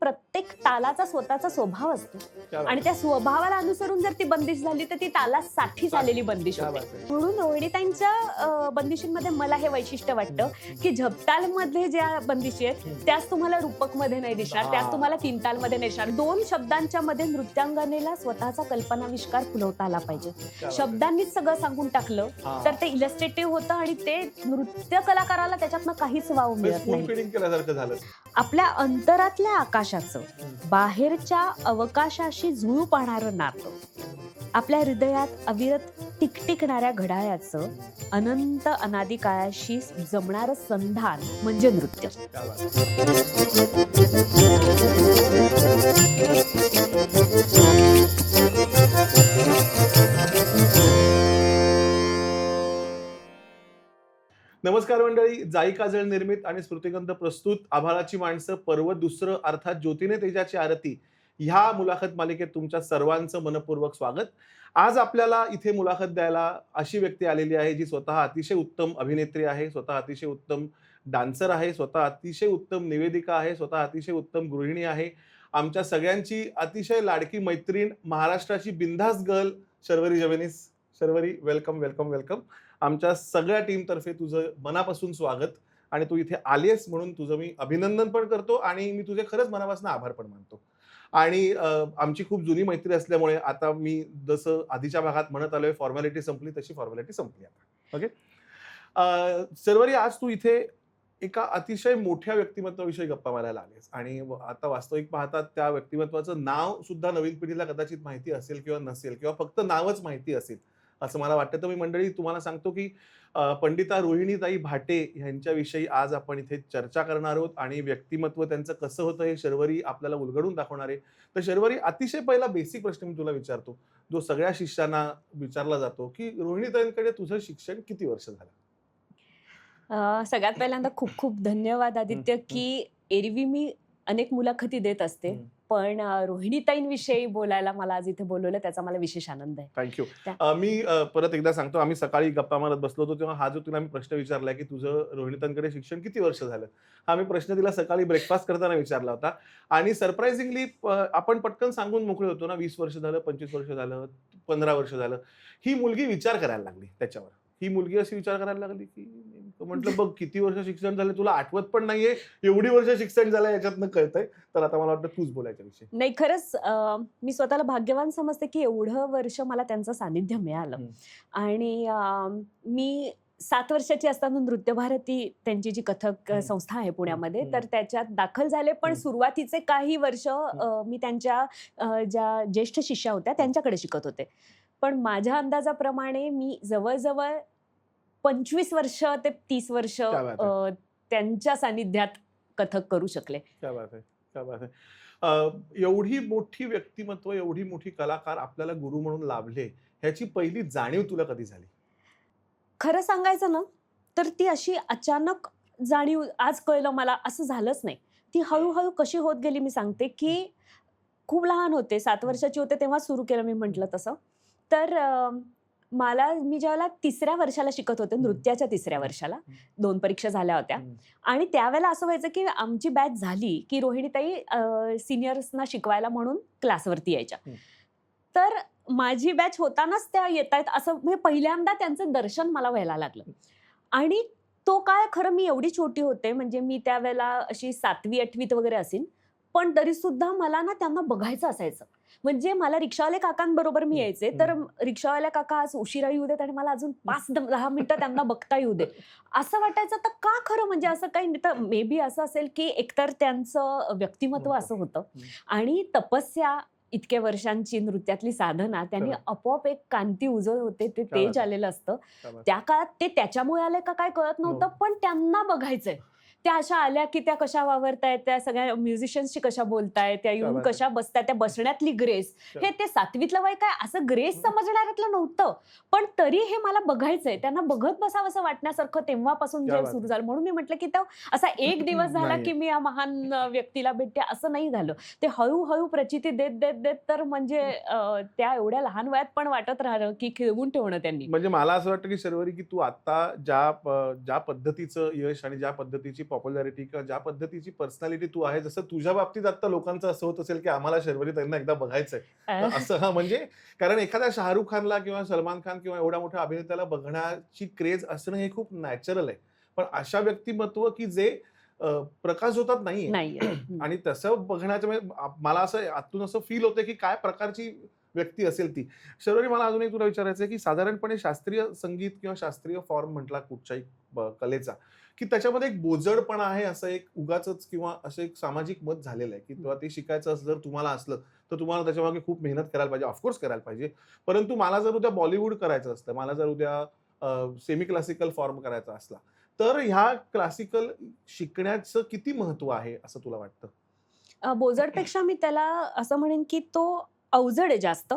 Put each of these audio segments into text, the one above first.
प्रत्येक तालाचा स्वतःचा स्वभाव असतो आणि त्या स्वभावाला अनुसरून जर ती बंदिश झाली तर ती तालासाठी झालेली बंदिश होते. म्हणून रोहिणीताईंच्या बंदिशींमध्ये मला हे वैशिष्ट्य वाटतं की झपताल मध्ये ज्या बंदिशी आहेत त्याच तुम्हाला रूपक मध्ये नाही दिसणार, त्याच तुम्हाला तीन ताल मध्ये नाही दिसणार. दोन शब्दांच्या मध्ये नृत्यांगनेला स्वतःचा कल्पनाविष्कार फुलवता आला पाहिजे. शब्दांनीच सगळं सांगून टाकलं तर ते इलस्ट्रेटिव्ह होतं आणि ते नृत्य कलाकाराला त्याच्यातनं काहीच वाव मिळत नाही. आपल्या अंतरातल्या आकाशाचं बाहेरच्या अवकाशाशी जुळू पाहणारं नातं, आपल्या हृदयात अविरत टिकटिकणाऱ्या घड्याळाचं अनंत अनादी काळाशी जमणारं संधान म्हणजे नृत्य. नमस्कार मंडळी. जाई काजळ निर्मित आणि स्मृतिगंध प्रस्तुत आभाळाची माणसं पर्व दुसरं अर्थात ज्योतीने तेजाची आरती ह्या मुलाखत मालिकेत तुमच्या सर्वांचं मनपूर्वक स्वागत. आज आपल्याला इथे मुलाखत द्यायला अशी व्यक्ती आलेली आहे जी स्वतः अतिशय उत्तम अभिनेत्री आहे, स्वतः अतिशय उत्तम डान्सर आहे, स्वतः अतिशय उत्तम निवेदिका आहे, स्वतः अतिशय उत्तम गृहिणी आहे. आमच्या सगळ्यांची अतिशय लाडकी मैत्रीण, महाराष्ट्राची बिंदास गर्ल शर्वरी जवेनीस. Sharvari, welcome welcome welcome. आमच्या सगळ्या टीमतर्फे तुझं मनापासून स्वागत आणि तू इथे आलीस म्हणून तुझं मी अभिनंदन पण करतो आणि मी तुझे खरंच मनापासून आभार पण मानतो. आणि आमची खूप जुनी मैत्री असल्यामुळे आता मी जसं आधीच्या भागात म्हणत आलोय फॉर्मॅलिटी संपली तशी फॉर्मॅलिटी संपली आता. ओके. शर्वरी, आज तू इथे एका अतिशय मोठ्या व्यक्तिमत्वाविषयी गप्पा मारायला आलेस आणि आता वास्तविक पाहता त्या व्यक्तिमत्वाचं नाव सुद्धा नवीन पिढीला कदाचित माहिती असेल किंवा नसेल किंवा फक्त नावच माहिती असेल असं मला वाटतं. तर मी मंडळी तुम्हाला सांगतो की पंडिता रोहिणीताई भाटे यांच्याविषयी आज आपण इथे चर्चा करणार आहोत आणि व्यक्तिमत्व त्यांचं कसं होतं हे शर्वरी आपल्याला उलगडून दाखवणार आहे. तर शर्वरी, अतिशय पहिला बेसिक प्रश्न मी तुला विचारतो, जो सगळ्या शिष्यांना विचारला जातो, की रोहिणीताईंकडे तुझं शिक्षण किती वर्ष झालं? सगळ्यात पहिल्यांदा खूप खूप धन्यवाद आदित्य, की एरवी मी अनेक मुलाखती देत असते, पण रोहिणीताईंविषयी बोलायला मला आज इथे बोलवलं त्याचा मला विशेष आनंद आहे. थँक्यू. मी परत एकदा सांगतो, आम्ही सकाळी गप्पा मारत बसलो होतो तेव्हा हा जो तुला मी प्रश्न विचारलाय की तुझं रोहिणीताईंकडे शिक्षण किती वर्ष झालं, हा मी प्रश्न तिला सकाळी ब्रेकफास्ट करताना विचारला होता आणि सरप्राइझिंगली आपण पटकन सांगून मोकळे होतो ना, 20 वर्ष झालं, 25 वर्ष झालं, 15 वर्ष झालं. ही मुलगी विचार करायला लागली त्याच्यावर. ही मुलगी अशी विचार करायला लागली की म्हटलं बघ किती वर्ष शिक्षण झालं तुला आठवत पण नाहीये, एवढी वर्ष शिक्षण झालं याच्यातनं कळतंय. तर आता मला वाटतं तूच बोलायच्या विषयी. नाही, खरंच मी स्वतःला भाग्यवान समजते की एवढं वर्ष मला त्यांचं सानिध्य मिळालं. आणि मी 7 वर्षाची असताना नृत्य भारती त्यांची जी कथक संस्था आहे पुण्यामध्ये, तर त्याच्यात दाखल झाले. पण सुरुवातीचे काही वर्ष मी त्यांच्या ज्या ज्येष्ठ शिष्या होत्या त्यांच्याकडे शिकत होते. पण माझ्या अंदाजाप्रमाणे मी जवळजवळ 25 वर्ष ते 30 वर्ष त्यांच्या सानिध्यात कथक करू शकले. क्या बात आहे, क्या बात आहे. एवढी मोठी व्यक्तिमत्व, एवढी मोठी कलाकार आपल्याला गुरु म्हणून लाभले, ह्याची पहिली जाणीव तुला कधी झाली? खरं सांगायचं ना तर ती अशी अचानक जाणीव आज कळलं मला असं झालंच नाही. ती हळूहळू कशी होत गेली मी सांगते. की खूप लहान होते, 7 वर्षाची होते तेव्हा सुरू केलं मी म्हटलं तसं. तर मी ज्यावेळेला 3ऱ्या वर्षाला शिकत होते, नृत्याच्या 3ऱ्या वर्षाला 2 परीक्षा झाल्या होत्या आणि त्यावेळेला असं व्हायचं की आमची बॅच झाली की रोहिणीताई सिनियर्सना शिकवायला म्हणून क्लासवरती यायच्या. तर माझी बॅच होतानाच त्या येतायत असं म्हणजे पहिल्यांदा त्यांचं दर्शन मला व्हायला लागलं. आणि तो काळ खरं मी एवढी छोटी होते, म्हणजे मी त्यावेळेला अशी 7वी 8वीत वगैरे असेल, पण तरी सुद्धा मला ना त्यांना बघायचं असायचं. म्हणजे मला रिक्षावाले काकांबरोबर मी यायचे, तर रिक्षावाल्या काका आज उशिरा येऊ देत आणि मला अजून 5-10 मिनिटं त्यांना बघता येऊ दे असं वाटायचं. तर का खरं म्हणजे असं काही नाही, तर मे बी असं असेल की एकतर त्यांचं व्यक्तिमत्व असं होतं आणि तपस्या, इतक्या वर्षांची नृत्यातली साधना, त्यांनी आपोआप एक कांती उजळ होते, ते तेज आलेलं असतं. त्या काळात ते त्याच्यामुळे आले का काय कळत नव्हतं, पण त्यांना बघायचंय. त्या अशा आल्या की त्या कशा वावरतायत, त्या सगळ्या म्युझिशियन्सशी कशा बोलतायत, त्या येऊन कशा बसतायत, त्या बसण्यातली ग्रेस, हे ते 7वीतलं वय काय असं ग्रेस समजणाऱ्यातलं नव्हतं, पण तरी हे मला बघायचंय, त्यांना बघत बसावं असं वाटण्यासारखं तेव्हापासून जे सुरू झालं. म्हणून मी म्हटलं की तो असा एक दिवस झाला की मी या महान व्यक्तीला भेटते असं नाही झालं. ते हळूहळू प्रचिती देत देत देत तर म्हणजे त्या एवढ्या लहान वयात पण वाटत राहिलं की खिळवून ठेवणं त्यांनी. म्हणजे मला असं वाटतं की शर्वरी, की तू आता ज्या पद्धतीचं यश आणि ज्या पद्धतीची पॉप्युलॅरिटी किंवा ज्या पद्धतीची पर्सनॅलिटी तू आहे, जसं तुझ्या बाबतीत आता लोकांचं असं होत असेल की आम्हाला शर्वरी ताईंना एकदा बघायचंय, तर असं हा म्हणजे कारण एखाद्या शाहरुख खानला किंवा सलमान खान किंवा एवढ्या मोठ्या अभिनेत्याला बघण्याची क्रेज असणं हे खूप नॅचरल आहे. पण अशा व्यक्तिमत्व की जे प्रकाश होतात नाहीये नाहीये. आणि तसं बघण्याचं म्हणजे मला असं आतून असं फील होतं की काय प्रकारची व्यक्ती असेल ती. शर्वरी, मला अजून एक तुला विचारायचं आहे की साधारणपणे शास्त्रीय संगीत किंवा शास्त्रीय फॉर्म म्हटला कुठच्याही कलेचा, की त्याच्यामध्ये एक बोजडपणा आहे असं एक उगाचच किंवा असं एक सामाजिक मत झालेलं आहे की तेव्हा ते शिकायचं जर तुम्हाला असलं तर तुम्हाला त्याच्यामागे खूप मेहनत करायला पाहिजे, ऑफकोर्स करायला पाहिजे. परंतु मला जर उद्या बॉलिवूड करायचं असतं, मला जर उद्या सेमी क्लासिकल फॉर्म करायचा असला, तर ह्या क्लासिकल शिकण्याचं किती महत्व आहे असं तुला वाटतं? बोजडपेक्षा मी त्याला असं म्हणेन की तो अवजड आहे जास्त.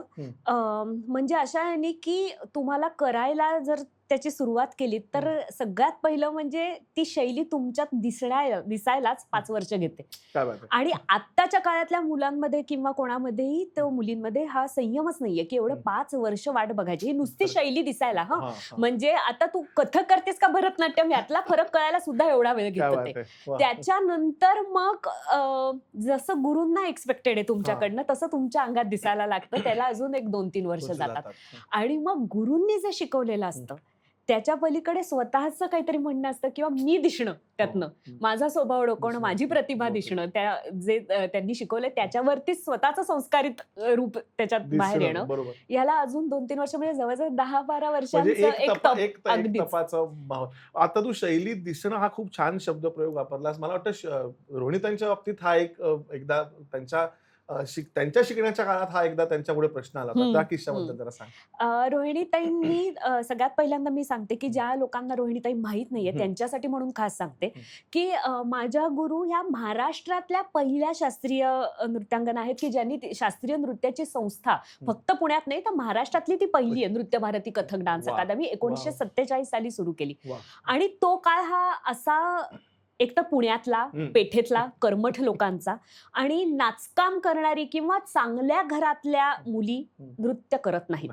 म्हणजे अशा ह्यानी की तुम्हाला करायला जर त्याची सुरुवात केली तर सगळ्यात पहिलं म्हणजे ती शैली तुमच्यात दिसायलाच 5 वर्ष घेते. काय बात आहे. आणि आत्ताच्या काळातल्या मुलांमध्ये किंवा कोणामध्येही तो मुलींमध्ये हा संयमच नाहीये की एवढं 5 वर्ष वाट बघायची. ही नुसती शैली दिसायला हां, हां. म्हणजे आता तू कथक करतेस का भरतनाट्यम यातला फरक कळायला सुद्धा एवढा वेळ काय घेतं बात ते. आहे. वाह. त्याच्यानंतर मग जसं गुरूंना एक्सपेक्टेड आहे तुमच्याकडनं तसं तुमच्या अंगात दिसायला लागतं. त्याला अजून एक 2-3 वर्ष जातात. आणि मग गुरूंनी जे शिकवलेलं असतं त्याच्या पलीकडे स्वतःचं काहीतरी म्हणणं असतं किंवा मी दिसणं त्यातनं, माझा स्वभाव डोकवणं, माझी प्रतिभा दिसणं, त्या जे त्यांनी शिकवलंय त्याच्यावरतीच स्वतःचं संस्कारित रूप त्याच्यात बाहेर येणं. बरोबर. याला अजून 2-3 वर्ष म्हणजे जवळजवळ 10-12 म्हणजे वर्षांचं एक तप. अगदीच. तपाचा भाव. आता तू शैलीत दिसणं हा खूप छान शब्दप्रयोग वापरलास. मला वाटतं रोहिणीतांच्या बाबतीत हा एकदा त्यांच्या शिकण्याच्या काळात हा एकदा त्यांच्यापुढे प्रश्न आला होता. त्या किस्स्याबद्दल जरा सांग. रोहिणीताईंनी सगळ्यात पहिल्यांदा मी सांगते की ज्या लोकांना रोहिणीताई माहित नाहीये त्यांच्यासाठी म्हणून खास सांगते की माझ्या गुरु ह्या महाराष्ट्रातल्या पहिल्या शास्त्रीय नृत्यांगना आहेत की ज्यांनी शास्त्रीय नृत्याची संस्था फक्त पुण्यात नाही तर महाराष्ट्रातली ती पहिली आहे. नृत्य भारती कथक डान्स वा. अकादमी 1947 साली सुरू केली. वा. आणि तो काळ हा असा एक तर पुण्यातला पेठेतला कर्मठ लोकांचा आणि नाचकाम करणारी किंवा चांगल्या घरातल्या मुली नृत्य करत नाहीत.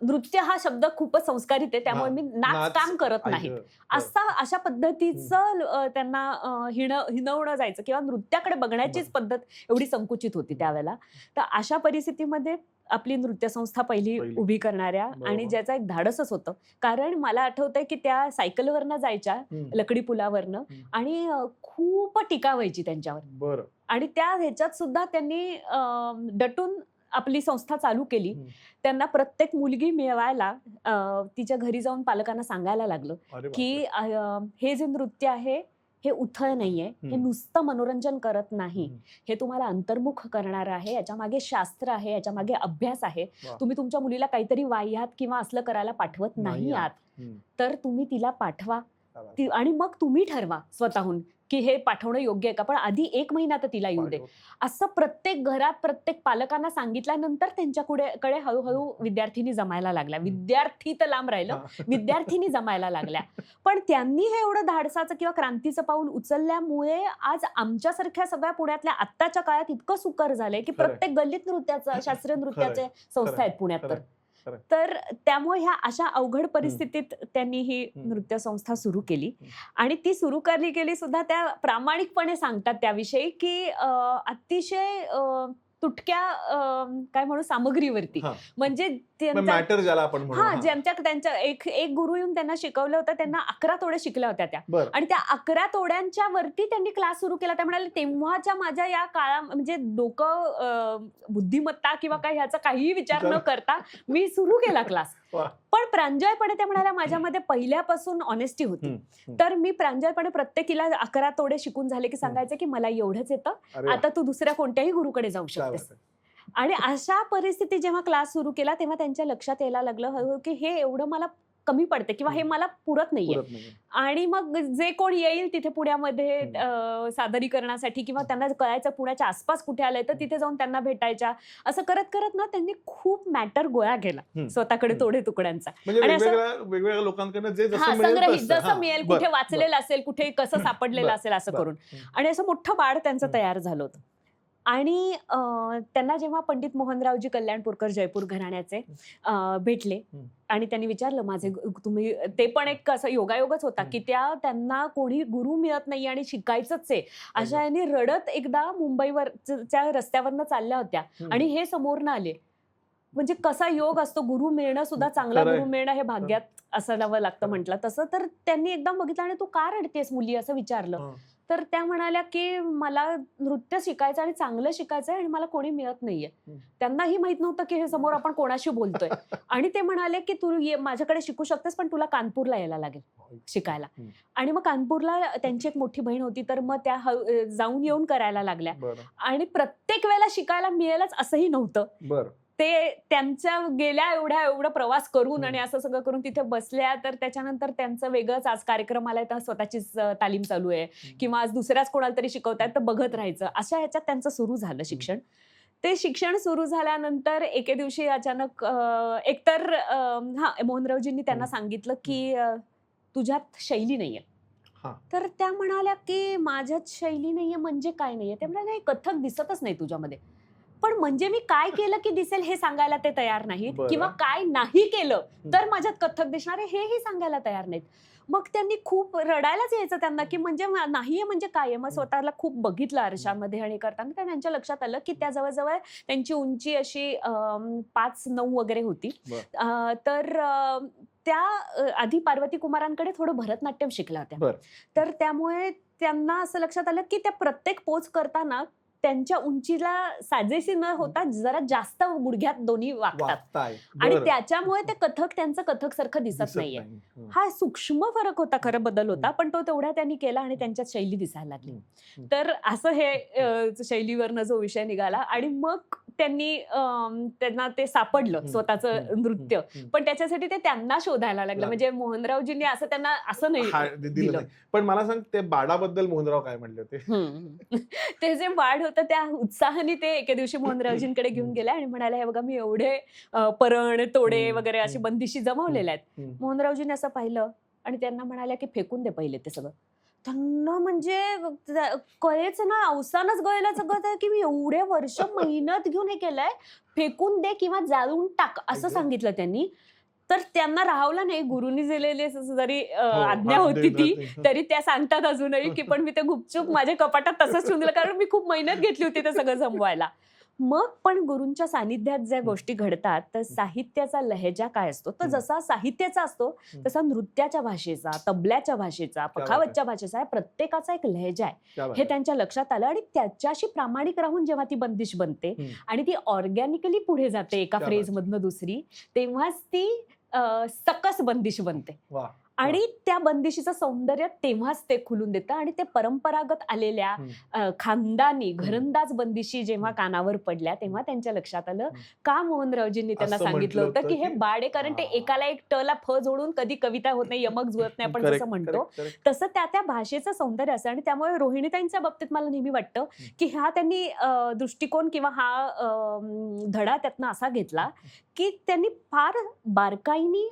नृत्य हा शब्द खूपच संस्कारित आहे त्यामुळे मी नाचकाम करत नाहीत अशा पद्धतीचं त्यांना हिणवणं जायचं किंवा नृत्याकडे बघण्याचीच पद्धत एवढी संकुचित होती त्यावेळेला. तर अशा परिस्थितीमध्ये आपली नृत्य संस्था पहिली उभी करणाऱ्या आणि ज्याचं एक धाडसच होतं. कारण मला आठवतंय की त्या सायकलवरनं जायच्या लकडी पुलावरनं आणि खूप टीका व्हायची त्यांच्यावर. आणि त्या ह्याच्यात सुद्धा त्यांनी डटून आपली संस्था चालू केली. त्यांना प्रत्येक मुलगी मिळवायला तिच्या घरी जाऊन पालकांना सांगायला लागलं की हे जे नृत्य आहे हे उथळ नाहीये, हे नुसतं मनोरंजन करत नाही, हे तुम्हाला अंतर्मुख करणार आहे, याच्या मागे शास्त्र आहे, याच्या मागे अभ्यास आहे. तुम्ही तुमच्या मुलीला काहीतरी वाह्यात किंवा असलं करायला पाठवत नाही आहात तर तुम्ही तिला पाठवा आणि मग तुम्ही ठरवा स्वतःहून की हे पाठवणं योग्य आहे का. पण आधी 1 महिना तर तिला येऊ दे. असं प्रत्येक घरात प्रत्येक पालकांना सांगितल्यानंतर त्यांच्याकडे हळूहळू विद्यार्थिनी जमायला लागल्या. विद्यार्थी तर लांब राहिलं, विद्यार्थिनी जमायला लागल्या. पण त्यांनी हे एवढं धाडसाचं किंवा क्रांतीचं पाऊल उचलल्यामुळे आज आमच्यासारख्या सगळ्या पुण्यातल्या आत्ताच्या काळात इतकं सुकर झालंय की प्रत्येक गल्लीत नृत्याचं शास्त्रीय नृत्याचे संस्था आहेत पुण्यात. तर त्यामुळे ह्या अशा अवघड परिस्थितीत त्यांनी ही नृत्य संस्था सुरू केली आणि ती सुरू केली सुद्धा त्या प्रामाणिकपणे सांगतात त्याविषयी की अतिशय तुटक्या काय म्हणू सामग्रीवरती. म्हणजे त्यांच्या एक गुरु येऊन त्यांना शिकवलं होतं. त्यांना 11 तोडे शिकल्या होत्या त्या आणि त्या 11 तोड्यांच्या वरती त्यांनी क्लास सुरू केला. त्या म्हणाले तेव्हाच्या माझ्या या काळा म्हणजे डोकं बुद्धिमत्ता किंवा काय ह्याचा काहीही विचार न करता मी सुरू केला क्लास. पण प्रांजळपणे त्या म्हणाल्या माझ्यामध्ये पहिल्यापासून ऑनेस्टी होती. तर मी प्रांजळपणे प्रत्येकीला 11 तोडे शिकून झाले की सांगायचं की मला एवढंच येतं, आता तू दुसऱ्या कोणत्याही गुरुकडे जाऊ शकतेस. आणि अशा परिस्थिती जेव्हा क्लास सुरू केला तेव्हा त्यांच्या लक्षात यायला लागलं हळूहळू की हे एवढं मला कमी पडते किंवा हे मला पुरत नाहीये. आणि मग जे कोण येईल तिथे पुण्यामध्ये सादरीकरणासाठी किंवा त्यांना कळायचं पुण्याच्या आसपास कुठे आलंय तर तिथे जाऊन त्यांना भेटायच्या. असं करत करत ना त्यांनी खूप मॅटर गोळा केला स्वतःकडे तोडे तुकड्यांचा. आणि वेगवेगळ्या लोकांकडनं संग्रहित जसं मिळेल, कुठे वाचलेलं असेल, कुठे कसं सापडलेलं असेल असं करून आणि असं मोठं बाळ त्यांचं तयार झालं होतं. आणि त्यांना जेव्हा पंडित मोहनरावजी कल्याणपूरकर जयपूर घराण्याचे भेटले आणि त्यांनी विचारलं माझे तुम्ही, ते पण एक असं योगायोगच होता की त्यांना कोणी गुरु मिळत नाही आणि शिकायचंच आहे अशा यांनी रडत एकदा मुंबईवरच्या रस्त्यावरनं चालल्या होत्या आणि हे समोरनं आले. म्हणजे कसा योग असतो, गुरु मिळणं सुद्धा, चांगला गुरु मिळणं हे भाग्यात असावं लागतं म्हटलं तसं. तर त्यांनी एकदम बघितलं आणि तू का रडतेस मुली असं विचारलं. तर त्या म्हणाल्या की मला नृत्य शिकायचं आणि चांगलं शिकायचंय आणि मला कोणी मिळत नाहीये. त्यांनाही माहित नव्हतं की हे समोर आपण कोणाशी बोलतोय. आणि ते म्हणाले की तू माझ्याकडे शिकू शकतेस पण तुला कानपूरला यायला लागेल शिकायला. आणि मग कानपूरला त्यांची एक मोठी बहीण होती तर मग त्या जाऊन येऊन करायला लागल्या. आणि प्रत्येक वेळेला शिकायला मिळेलच असंही नव्हतं. ते त्यांच्या गेल्या एवढा प्रवास करून आणि असं सगळं करून तिथे बसल्या. तर त्याच्यानंतर त्यांचं वेगळंच आज कार्यक्रम आलाय तर स्वतःचीच तालीम चालू आहे किंवा आज दुसऱ्याच कोणाला तरी शिकवतायत तर बघत राहायचं, अशा ह्याच्यात त्यांचं सुरू झालं शिक्षण. ते शिक्षण सुरू झाल्यानंतर एके दिवशी अचानक एकतर मोहनरावजींनी त्यांना सांगितलं की तुझ्यात शैली नाहीये. तर त्या म्हणाल्या की माझ्यात शैली नाहीये म्हणजे काय नाहीये. ते म्हणाले कथक दिसतच नाही तुझ्यामध्ये. पण म्हणजे मी काय केलं की दिसेल हे सांगायला ते तयार नाहीत किंवा काय नाही केलं तर माझ्यात कथक दिसणार आहे हेही सांगायला तयार नाहीत. मग त्यांनी खूप रडायलाच यायचं त्यांना की म्हणजे नाहीये म्हणजे काय आहे. मग स्वतःला खूप बघितलं आरशामध्ये आणि करताना त्यांच्या लक्षात आलं की त्या जवळजवळ त्यांची उंची अशी 5'9" वगैरे होती. तर त्या आधी पार्वती कुमारांकडे थोडं भरतनाट्यम शिकल्या होत्या. तर त्यामुळे त्यांना असं लक्षात आलं की त्या प्रत्येक पोज करताना त्यांच्या उंचीला साजेशी न होता जरा जास्त गुडघ्यात दोन्ही वागतात आणि त्याच्यामुळे ते कथक त्यांचं कथक सारखं दिसत नाहीये. हा सूक्ष्म फरक होता, खरं बदल होता, पण तो तेवढा त्यांनी केला आणि त्यांच्यात शैली दिसायला लागली. तर असं हे शैलीवरनं जो विषय निघाला आणि मग त्यांना ते सापडलं स्वतःचं नृत्य. पण त्याच्यासाठी ते त्यांना शोधायला लागलं. म्हणजे मोहनरावजींनी असं त्यांना असं नाही दिलं. पण मला सांग ते बाडाबद्दल मोहनराव काय म्हणले होते? ते जे बाड होतं त्या उत्साहाने ते एके दिवशी मोहनरावजींकडे घेऊन गेले आणि म्हणाले हे बघा मी एवढे परण तोडे वगैरे अशी बंदिशी जमवलेल्या आहेत. मोहनरावजींनी असं पाहिलं आणि त्यांना म्हणाल्या की फेकून दे पहिले ते सगळं. त्यांना म्हणजे कळेच ना, अवसानच गळलं सगळं की मी एवढे वर्ष मेहनत घेऊन हे केलंय, फेकून दे किंवा जाळून टाक असं सांगितलं त्यांनी. तर त्यांना राहवलं नाही. गुरुनी दिलेली जरी आज्ञा होती ती तरी त्या सांगतात अजूनही की पण मी ते गुपचूप माझ्या कपाटात तसंच ठेवून दिलं कारण मी खूप मेहनत घेतली होती ते सगळं जमवायला. मग पण गुरूंच्या सानिध्यात ज्या गोष्टी घडतात तर साहित्याचा लहेजा काय असतो, तर जसा साहित्याचा असतो तसा नृत्याच्या भाषेचा, तबल्याच्या भाषेचा, पखावतच्या भाषेचा प्रत्येकाचा एक लहेजा आहे हे त्यांच्या लक्षात आलं. आणि त्याच्याशी प्रामाणिक राहून जेव्हा ती बंदिश बनते आणि ती ऑर्गॅनिकली पुढे जाते एका फ्रेज मधनं दुसरी, तेव्हाच ती सकस बंदिश बनते. आणि त्या बंदिशीचं सौंदर्य तेव्हाच ते खुलून देतं. आणि ते परंपरागत आलेल्या खानदानी घरंदाज बंदिशी जेव्हा कानावर पडल्या तेव्हा त्यांच्या लक्षात आलं का मोहनरावजींनी त्यांना सांगितलं होतं की हे बाडे, कारण ते एकाला एक टला फ जोडून कधी कविता होत नाही, यमक जुळत नाही आपण जसं म्हणतो तसं त्या भाषेचं सौंदर्य असतं. आणि त्यामुळे रोहिणीताईंच्या बाबतीत मला नेहमी वाटतं की हा त्यांनी दृष्टिकोन किंवा हा धडा त्यातनं असा घेतला की त्यांनी फार बारकाईने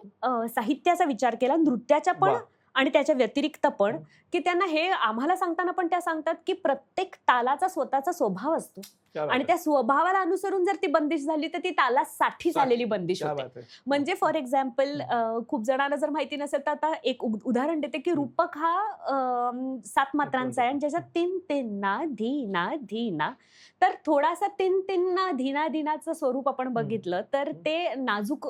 साहित्याचा विचार केला, नृत्याच्या पण आणि त्याच्या व्यतिरिक्त पण, की त्यांना हे आम्हाला सांगताना पण त्या सांगतात की प्रत्येक तालाचा स्वतःचा स्वभाव असतो आणि त्या स्वभावाला अनुसरून जर ती बंदिश झाली तर ती तालासाठी झालेली बंदिश होते. म्हणजे फॉर एक्झाम्पल खूप जणांना जर माहिती नसेल तर आता एक उदाहरण देते की रूपक हा 7 मात्रांचा आहे आणि ज्याच्यात 3 3 धीना धीना, तर थोडासा 3 3 धीना धीनाचं स्वरूप आपण बघितलं तर ते नाजूक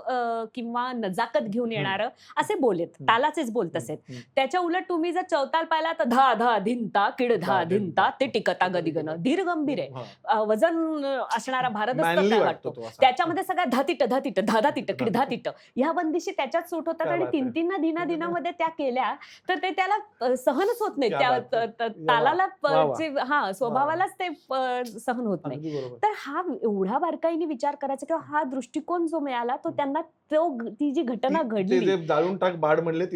किंवा नजाकत घेऊन येणारं असे बोलेत, तालाचेच बोलत असेल. त्याच्या उलट तुम्ही जर चौताल पाहिला तर धा धा धिंता किड धा धिंता ते टिकता गदिगन, धीर गंभीर आहे, वजन असणारा भारत वाटतो. त्याच्यामध्ये सगळ्या धातिट धातिट धाधा तिट किड धातिट ह्या बंदिशी त्याच्यात सूट होतात. आणि 3 3 धीना धीनामध्ये त्या केल्या तर ते त्याला सहनच होत नाही, त्या तालाला स्वभावालाच ते सहन होत नाही. तर हा एवढा बारकाईने विचार करायचा किंवा हा दृष्टिकोन जो मिळाला तो त्यांना ती जी घटना घडली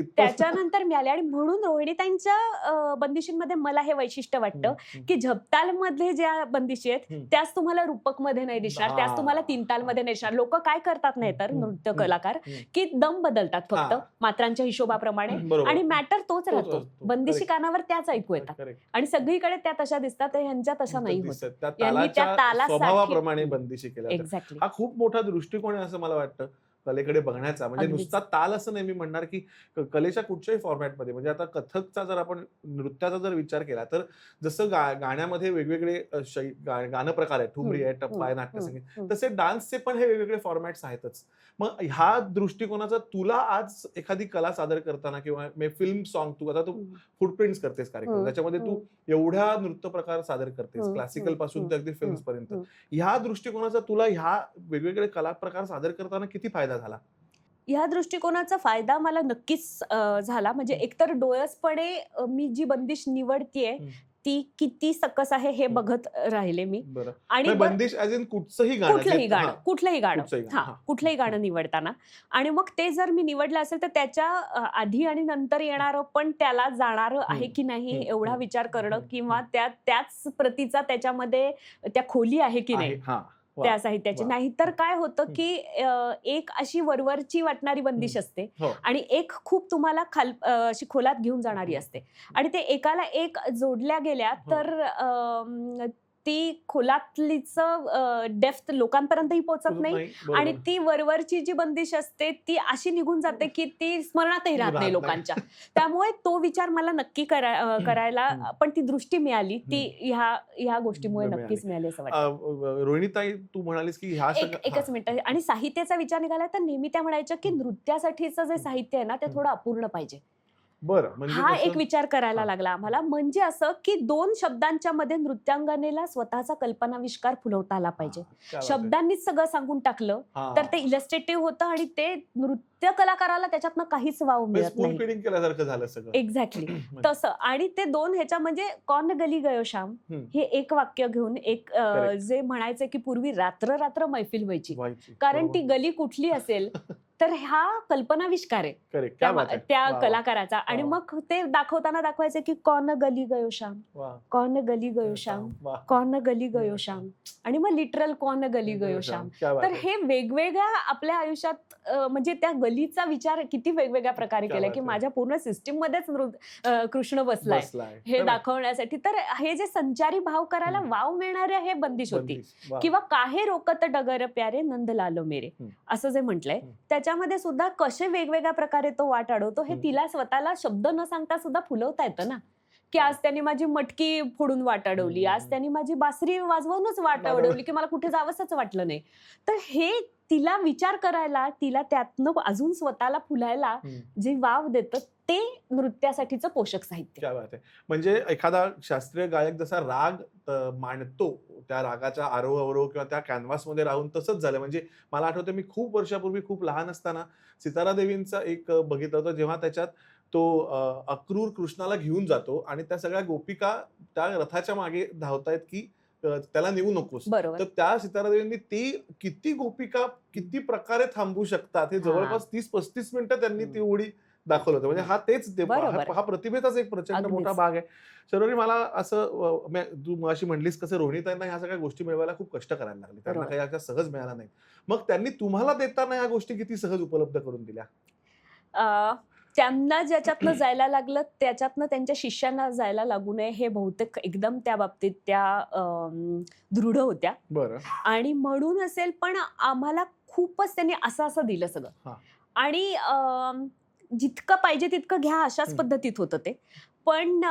त्याच्यानंतर मिळाली. आणि म्हणून रोहिणीताईंच्या बंदिशींमध्ये मला हे वैशिष्ट्य वाटतं की झपताल मध्ये ज्या बंदिशी आहेत त्याच तुम्हाला रूपकमध्ये नाही दिसणार, त्याच तुम्हाला तीन तालमध्ये नाही दिसणार. लोक काय करतात नाही तर नृत्य कलाकार की दम बदलतात फक्त मात्रांच्या हिशोबाप्रमाणे आणि मॅटर तोच राहतो. बंदिशी कानावर त्याच ऐकू येतात आणि सगळीकडे त्या तशा दिसतात, ह्यांच्या तशा नाही होत. यांनी त्या स्वभावाप्रमाणे बंदिशी केल्या. एक्झॅक्टली. हा खूप मोठा दृष्टिकोन आहे असं मला वाटतं कलेकडे बघण्याचा. म्हणजे नुसता ताल असं नाही मी म्हणणार की कलेच्या कुठच्याही फॉर्मॅटमध्ये, म्हणजे आता कथकचा जर आपण नृत्याचा जर विचार केला तर जसं गाण्यामध्ये वेगवेगळे गाणं प्रकार आहेत, ठुमरी आहे, टप्पा आहे, नाट्यसंगीत, तसे डान्सचे पण हे वेगवेगळे फॉर्मॅट्स आहेतच. मग ह्या दृष्टिकोनाचा तुला आज एखादी कला सादर करताना किंवा फिल्म सॉन्ग, तू आता तू फुटप्रिंट्स करतेस कार्यक्रम, त्याच्यामध्ये तू एवढ्या नृत्य प्रकार सादर करतेस, क्लासिकल पासून ते अगदी फिल्म्स पर्यंत, ह्या दृष्टिकोनाचा तुला ह्या वेगवेगळे कला प्रकार सादर करताना किती फायदा झाला? या दृष्टिकोनाचा फायदा मला नक्कीच झाला. म्हणजे एकतर डोळसपणे मी जी बंदिश निवडतीये ती किती सकस आहे हे बघत राहिले मी. आणि बंदिश ऍज इन कुठचंही गाणं, कुठलंही गाणं निवडताना. आणि मग ते जर मी निवडलं असेल तर त्याच्या आधी आणि नंतर येणारं पण त्याला जाणारं आहे की नाही एवढा विचार करणं, किंवा त्याच प्रतीचा त्याच्यामध्ये त्या खोली आहे की नाही त्या साहित्याची. नाहीतर काय होतं की एक अशी वरवरची वाटणारी बंदिश असते आणि एक खूप तुम्हाला अशी खोलात घेऊन जाणारी असते, आणि ते एकाला एक जोडल्या गेल्या तर ती खोलातलीच डेप्थ लोकांपर्यंतही पोहोचत नाही, आणि ती वरवरची जी बंदिश असते ती अशी निघून जाते की ती स्मरणातही राहत नाही लोकांच्या. त्यामुळे तो विचार मला नक्की करायला पण ती दृष्टी मिळाली, ती ह्या गोष्टीमुळे नक्कीच मिळाली असं वाटतं. रोहिणीताई, तू म्हणालीस की एकच मिनिट, आणि साहित्याचा विचार निघाला तर नेहमी त्या म्हणायच्या की नृत्यासाठीचं जे साहित्य आहे ना ते थोडं अपूर्ण पाहिजे. हा एक विचार करायला लागला आम्हाला. म्हणजे असं की 2 शब्दांच्या मध्ये नृत्यांगनेला स्वतःचा कल्पनाविष्कार फुलवता आला पाहिजे. शब्दांनीच सगळं सांगून टाकलं तर ते इलस्ट्रेटिव्ह होतं आणि ते नृत्य कलाकाराला त्याच्यातनं काहीच वाव मिळत नाही. एक्झॅक्टली तसं. आणि ते 2 ह्याच्या म्हणजे कौन गली गयो शाम हे एक वाक्य घेऊन एक जे म्हणायचं की पूर्वी रात्र रात्र मैफिल व्हायची, कारण ती गली कुठली असेल तर हा कल्पनाविष्कार आहे त्या कलाकाराचा. आणि मग ते दाखवायचे की कौन गली गयो शाम, कौन गली गयो शाम, कौन गली गयो शाम, आणि मग लिटरल कौन गली गयो शाम. तर हे वेगवेगळ्या आपल्या आयुष्यात म्हणजे त्या गलीचा विचार किती वेगवेगळ्या प्रकारे केलाय की माझ्या पूर्ण सिस्टीम मध्येच कृष्ण बसलाय हे दाखवण्यासाठी. तर हे जे संचारी भाव करायला वाव मिळणारे हे बंदिश होती. किंवा काहे रोकत डगर प्यारे नंदलालो मेरे असं जे म्हटलंय त्याच्यामध्ये सुद्धा कसे वेगवेगळ्या प्रकारे तो वाट अडवतो हे तिला स्वतःला शब्द न सांगता सुद्धा फुलवता येतं ना. की आज त्यांनी माझी मटकी फोडून वाट अडवली, आज त्यांनी माझी बासरी वाजवूनच वाट अडवली की मला कुठे जावंसच वाटलं नाही. तर हे तिला विचार करायला, तिला त्यातनं अजून स्वतःला फुलायला जे वाव देतं ते नृत्यासाठीचं पोषक साहित्य. क्या बात आहे. म्हणजे एखादा शास्त्रीय गायक जसा राग मांडतो, त्या रागाच्या आरोह अवरोह किंवा त्या कॅनव्हासमध्ये राहून तसंच झालं. म्हणजे मला आठवतं मी खूप वर्षापूर्वी खूप लहान असताना सितारा देवींचा एक बघितलं होतं, जेव्हा त्याच्यात तो अक्रूर कृष्णाला घेऊन जातो आणि त्या सगळ्या गोपिका त्या रथाच्या मागे धावतायत की त्याला नेऊ नकोस. तर त्या सितारा देवींनी ती किती गोपिका किती प्रकारे थांबू शकतात हे जवळपास 30-35 मिनिटं त्यांनी ती उडी दाखवलं होतं. म्हणजे हा प्रतिभेचाच एक प्रचंड मोठा भाग आहे. शर्वरी, मला असं तू मगाशी म्हणलीस कसं रोहिणीताईंना ह्या सगळ्या गोष्टी मिळवायला खूप कष्ट करायला लागले, त्यांना काही अशा सहज मिळाल्या नाही. मग त्यांनी तुम्हाला देताना ह्या गोष्टी किती सहज उपलब्ध करून दिल्या? त्यांना ज्याच्यातनं जायला लागलं त्याच्यातनं त्यांच्या शिष्यांना जायला लागू नये हे बहुतेक एकदम त्या बाबतीत त्या दृढ होत्या. आणि म्हणून असेल, पण आम्हाला खूपच त्यांनी असं दिलं सगळं. आणि जितकं पाहिजे तितकं घ्या अशाच पद्धतीत होतं ते. पण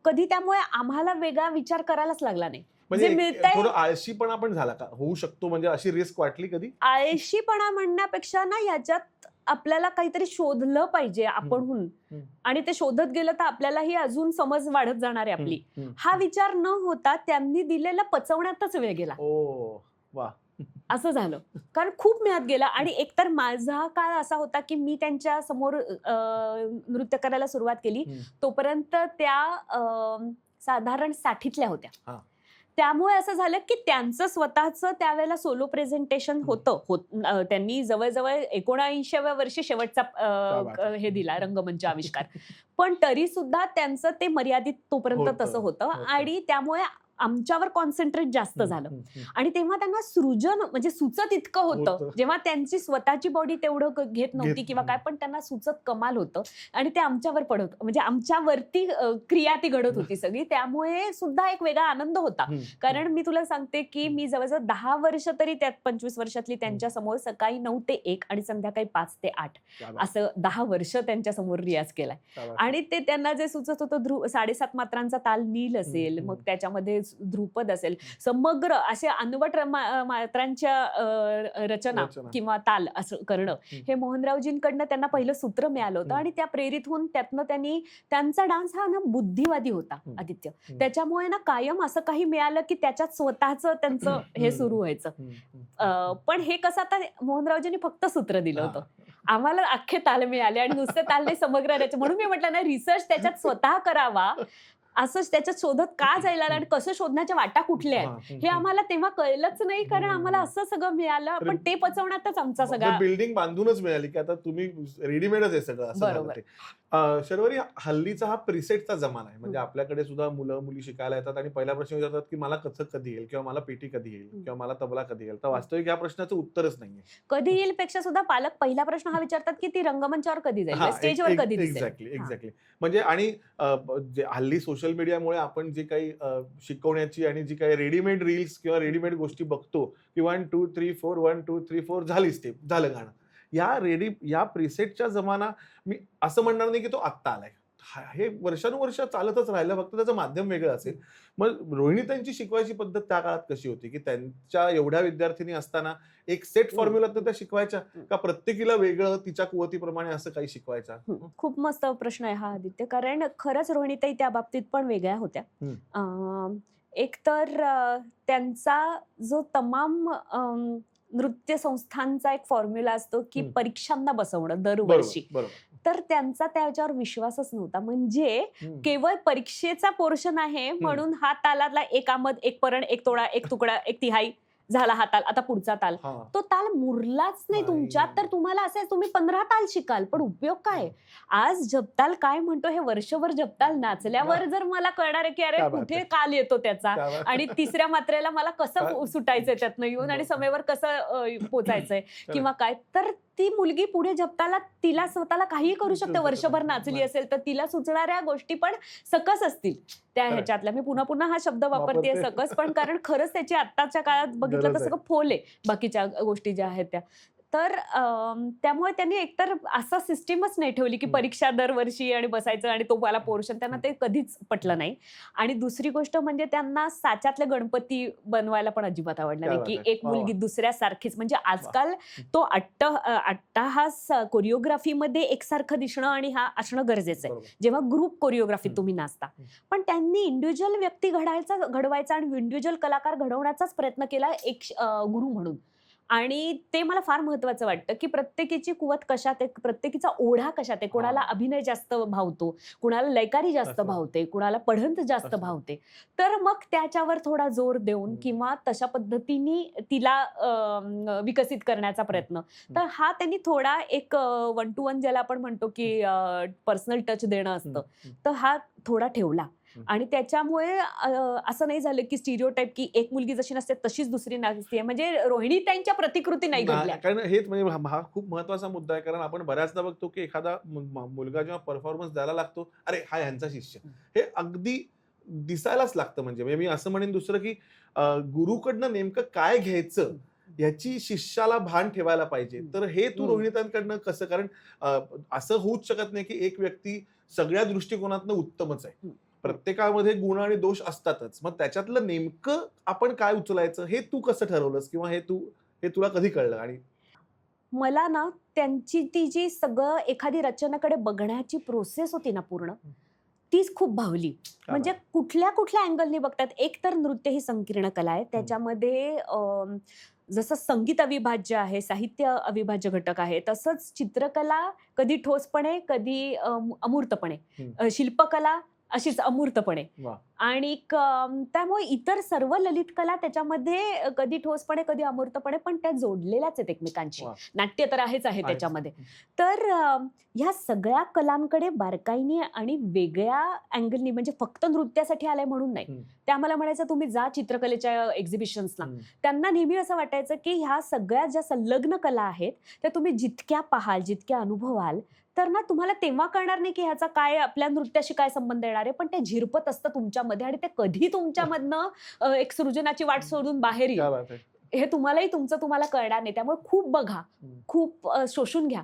कधी त्यामुळे आम्हाला वेगळा विचार करायलाच लागला नाही. म्हणजे थोडं आळशीपणा पण झाला का? होऊ शकतो, म्हणजे अशी रिस्क वाटली कधी? आळशीपणा म्हणण्यापेक्षा ना याच्यात आपल्याला काहीतरी शोधलं पाहिजे आपणहून, आणि ते शोधत गेलं तर आपल्यालाही अजून समज वाढत जाणार आहे आपली. हा विचार न होता त्यांनी दिलेला पचवण्यातच वेळ गेला. असं झालं, कारण खूप मिळत गेला. आणि एकतर माझा काळ असा होता की मी त्यांच्या समोर नृत्य करायला सुरुवात केली तोपर्यंत त्या साधारण 60तल्या होत्या. त्यामुळे असं झालं की त्यांचं स्वतःचं त्यावेळेला सोलो प्रेझेंटेशन होतं. त्यांनी जवळजवळ 79व्या वर्षी शेवटचा हे दिला रंगमंच आविष्कार. पण तरी सुद्धा त्यांचं ते मर्यादित तोपर्यंत तसं होतं. आणि त्यामुळे आमच्यावर कॉन्सन्ट्रेट जास्त झालं. आणि तेव्हा त्यांना सृजन म्हणजे सुचत इतकं होतं, होतं. जेव्हा त्यांची स्वतःची बॉडी तेवढं घेत नव्हती घेत किंवा काय, नव्हती. पण त्यांना सुचत कमाल होतं आणि ते आमच्यावर पडत, म्हणजे आमच्यावरती क्रिया ती घडत होती सगळी. त्यामुळे सुद्धा एक वेगळा आनंद होता. कारण मी तुला सांगते की मी जवळजवळ 10 वर्ष तरी त्यात 25 वर्षातली त्यांच्या समोर सकाळी 9 ते 1 आणि संध्याकाळी 5 ते 8 असं 10 वर्ष त्यांच्या समोर रियाज केलाय. आणि ते त्यांना जे सुचत होतं 7.5 मात्रांचा ताल नील असेल, मग त्याच्यामध्ये ध्रुपद असेल, समग्र असे अनवट मात्रांच्या रचना किंवा ताल असं करणं, हे मोहनरावजींकडनं त्यांना पहिलं सूत्र मिळालं होतं. आणि त्या प्रेरित होऊन त्यातनं त्यांनी, त्यांचा डान्स हा ना बुद्धिवादी होता आदित्य. त्याच्यामुळे ना कायम असं काही मिळालं की त्याच्यात स्वतःच त्यांचं हे सुरू व्हायचं. पण हे कसं आता मोहनरावजींनी फक्त सूत्र दिलं होतं, आम्हाला अख्खे ताल मिळाले आणि नुसते ताल नाही, समग्र रचना. म्हणून मी म्हटलं ना, रिसर्च त्याच्यात स्वतः करावा, असंच त्याच्यात शोधत का जायला आणि कसं शोधण्याच्या वाटा कुठल्या आहेत हे आम्हाला तेव्हा कळलंच नाही. कारण आम्हाला असं सगळं मिळालं, पण ते पचवण्यातच आमचा सगळा बिल्डिंग बांधूनच मिळाली की आता तुम्ही रेडीमेडच आहे सगळं, असं झालं बरोबर. ते. शर्वरी, हल्लीचा हा प्रिसेटचा जमाना आहे. म्हणजे आपल्याकडे सुद्धा मुलं मुली शिकायला येतात आणि पहिला प्रश्न विचारतात की मला कथक कधी येईल, किंवा मला पेटी कधी येईल, किंवा मला तबला कधी येईल. तर वास्तविक या प्रश्नाचं उत्तरच नाहीये. कधी येईल पेक्षा सुद्धा पालक पहिला प्रश्न हा विचारतात की ती रंगमंचावर कधी जाईल, स्टेजवर कधी दिसेल. एक्झॅक्टली. म्हणजे आणि जे हल्ली सोशल मीडियामुळे आपण जे काही शिकवण्याची आणि जी काही रेडीमेड रील्स किंवा रेडीमेड गोष्टी बघतो की 1 2 3 4 1 2 3 4 झाली स्टेप, झालं गाणं. या प्रिसेटच्या जमाना, मी असं म्हणणार नाही की तो आत्ता आलाय. हे वर्षानुवर्ष चालतच राहिलं, फक्त त्याचं माध्यम वेगळं असेल. मग रोहिणीताईंची शिकवायची पद्धत त्या काळात कशी होती, की त्यांच्या एवढ्या विद्यार्थिनी असताना एक सेट फॉर्म्युलात त्या शिकवायच्या का प्रत्येकीला वेगळं तिच्या कुवतीप्रमाणे असं काही शिकवायचा? खूप मस्त प्रश्न आहे हा आदित्य. कारण खरंच रोहिणीताई त्या बाबतीत पण वेगळ्या होत्या. एक तर त्यांचा जो तमाम नृत्य संस्थांचा एक फॉर्म्युला असतो की परीक्षांना बसवणं दरवर्षी, तर त्यांचा त्याच्यावर विश्वासच नव्हता. म्हणजे केवळ परीक्षेचा पोर्शन आहे म्हणून हा तालातला एक आमद, एक परण, एक तोडा, एक तुकडा, एक तिहाई झाला हा ताल, आता पुढचा ताल. तो ताल मुरलाच नाही तुमच्यात, तर तुम्हाला असं तुम्ही 15 ताल शिकाल, पण उपयोग काय? आज जपताल काय म्हणतो हे वर्षभर जपताल नाचल्यावर जर मला कळणार आहे की अरे कुठे काल येतो त्याचा, आणि तिसऱ्या मात्रेला मला कसं सुटायचंय त्यातनं येऊन आणि समेवर कसं पोचायचंय किंवा काय, तर ती मुलगी पुढे जपताला तिला स्वतःला काही करू शकते. वर्षभर नाचली असेल तर तिला सुचणाऱ्या गोष्टी पण सकस असतील त्या ह्याच्यातल्या. मी पुन्हा पुन्हा हा शब्द वापरते सकस, पण कारण खरंच त्याची आत्ताच्या काळात बघितलं तर सगळं फोल आहे बाकीच्या गोष्टी ज्या आहेत त्या. तर त्यामुळे त्यांनी एकतर असं सिस्टीमच नाही ठेवली की परीक्षा दरवर्षी आणि बसायचं आणि तो वाला पोर्शन, त्यांना ते कधीच पटलं नाही. आणि दुसरी गोष्ट म्हणजे त्यांना साच्यातले गणपती बनवायला पण अजिबात आवडलं नाही की एक मुलगी दुसऱ्यासारखीच. म्हणजे आजकाल तो अट्टहास कोरिओग्राफीमध्ये एकसारखं दिसणं आणि हा असणं गरजेचं आहे जेव्हा ग्रुप कोरिओग्राफीत तुम्ही नाचता. पण त्यांनी इंडिव्हिज्युअल व्यक्ती घडवायचा आणि इंडिव्हिज्युअल कलाकार घडवण्याचाच प्रयत्न केला एक गुरु म्हणून. आणि ते मला फार महत्वाचं वाटतं की प्रत्येकीची कुवत कशात आहे, प्रत्येकीचा ओढा कशात आहे. कोणाला अभिनय जास्त भावतो, कुणाला लयकारी जास्त भावते, कुणाला पढंत जास्त भावते. तर मग त्याच्यावर थोडा जोर देऊन किंवा तशा पद्धतीने तिला विकसित करण्याचा प्रयत्न. तर हा त्यांनी थोडा एक 1 to 1 ज्याला आपण म्हणतो की पर्सनल टच देणं असतं, तर हा थोडा ठेवला. आणि त्याच्यामुळे असं नाही झालं की स्टिरियोटाइप की एक मुलगी जशी नसते तशीच दुसरी नसते. म्हणजे रोहिणीताईंच्या प्रतिकृती नाही घडल्या. कारण हेच म्हणजे हा खूप महत्वाचा मुद्दा आहे. कारण आपण बऱ्याचदा बघतो की एखादा मुलगा जेव्हा परफॉर्मन्स द्यायला लागतो, अरे हा ह्यांचा शिष्य, हे अगदी दिसायलाच लागतं. म्हणजे मी असं म्हणेन दुसरं की गुरुकडनं नेमकं काय घ्यायचं याची शिष्याला भान ठेवायला पाहिजे. तर हे तू रोहिणीताईंकडनं कसं, कारण असं होऊच शकत नाही की एक व्यक्ती सगळ्या दृष्टिकोनातनं उत्तमच आहे. प्रत्येकामध्ये गुण आणि दोष असतातच. मग त्याच्यातलं नेमकं आपण काय उचलायचं हे तू कसं ठरवलंस, किंवा हे तुला कधी कळलं? आणि मला ना त्यांची ती जी सगळं एखादी रचनाकडे बघण्याची प्रोसेस होती ना पूर्ण, तीच खूप भावली. म्हणजे कुठल्या कुठल्या अँगलनी बघतात. एक तर नृत्य ही संकीर्ण कला आहे. त्याच्यामध्ये जसं संगीत अविभाज्य आहे, साहित्य अविभाज्य घटक आहे, तसंच चित्रकला कधी ठोसपणे, कधी अमूर्तपणे, शिल्पकला अशीच अमूर्तपणे. वा. आणि त्यामुळे इतर सर्व ललित कला त्याच्यामध्ये कधी ठोसपणे कधी अमूर्तपणे पण त्या जोडलेल्याच आहेत एकमेकांशी. वा. नाट्य तर आहेच आहे आहेच. त्याच्यामध्ये. तर ह्या सगळ्या कलांकडे बारकाईने आणि वेगळ्या अँगलनी, म्हणजे फक्त नृत्यासाठी आलाय म्हणून नाही. हम्म. ते आम्हाला म्हणायचं तुम्ही जा चित्रकलेच्या एक्झिबिशन्सला, हम्म. त्यांना नेहमी असं वाटायचं की ह्या सगळ्या ज्या संलग्न कला आहेत त्या तुम्ही जितक्या पाहाल जितक्या अनुभवाल तर ना तुम्हाला तेव्हा कळणार नाही की ह्याचा काय आपल्या नृत्याशी काय संबंध येणार आहे, पण ते झिरपत असतं तुमच्यामध्ये आणि ते कधी तुमच्यामधनं एक सृजनाची वाट सोडून बाहेर क्या येईल बात आहे. हे तुम्हाला कळणार नाही. त्यामुळे खूप बघा, हम्म. खूप शोषून घ्या.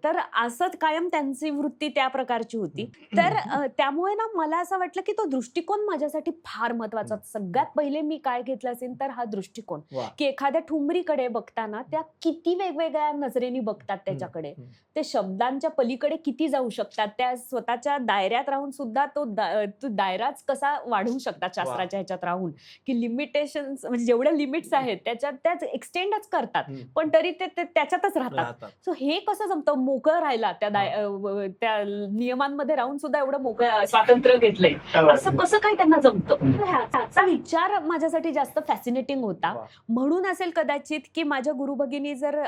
तर असंच कायम त्यांची वृत्ती त्या प्रकारची होती. तर त्यामुळे ना मला असं वाटलं की तो दृष्टिकोन माझ्यासाठी फार महत्वाचा होता. सगळ्यात पहिले मी काय घेतलं असेल तर हा दृष्टिकोन, वा. की एखाद्या ठुमरीकडे बघताना त्या किती वेगवेगळ्या नजरेने बघतात त्याच्याकडे, ते शब्दांच्या पलीकडे किती जाऊ शकतात, त्या स्वतःच्या दायऱ्यात राहून सुद्धा तो दायराच कसा वाढवू शकतात शास्त्राच्या ह्याच्यात राहून, की लिमिटेशन्स म्हणजे जेवढ्या लिमिट्स आहेत त्याच्यात त्याच एक्सटेंडच करतात पण तरी ते त्याच्यातच राहतात. सो हे कसं जमतं मोकळं राहिला त्या नियमांमध्ये राहून सुद्धा एवढं मोकळं स्वातंत्र्य घेतलंय, असं कसं काय त्यांना जमतं. ह्याचा विचार माझ्यासाठी जास्त फॅसिनेटिंग होता. म्हणून असेल कदाचित की माझ्या गुरु भगिनी जर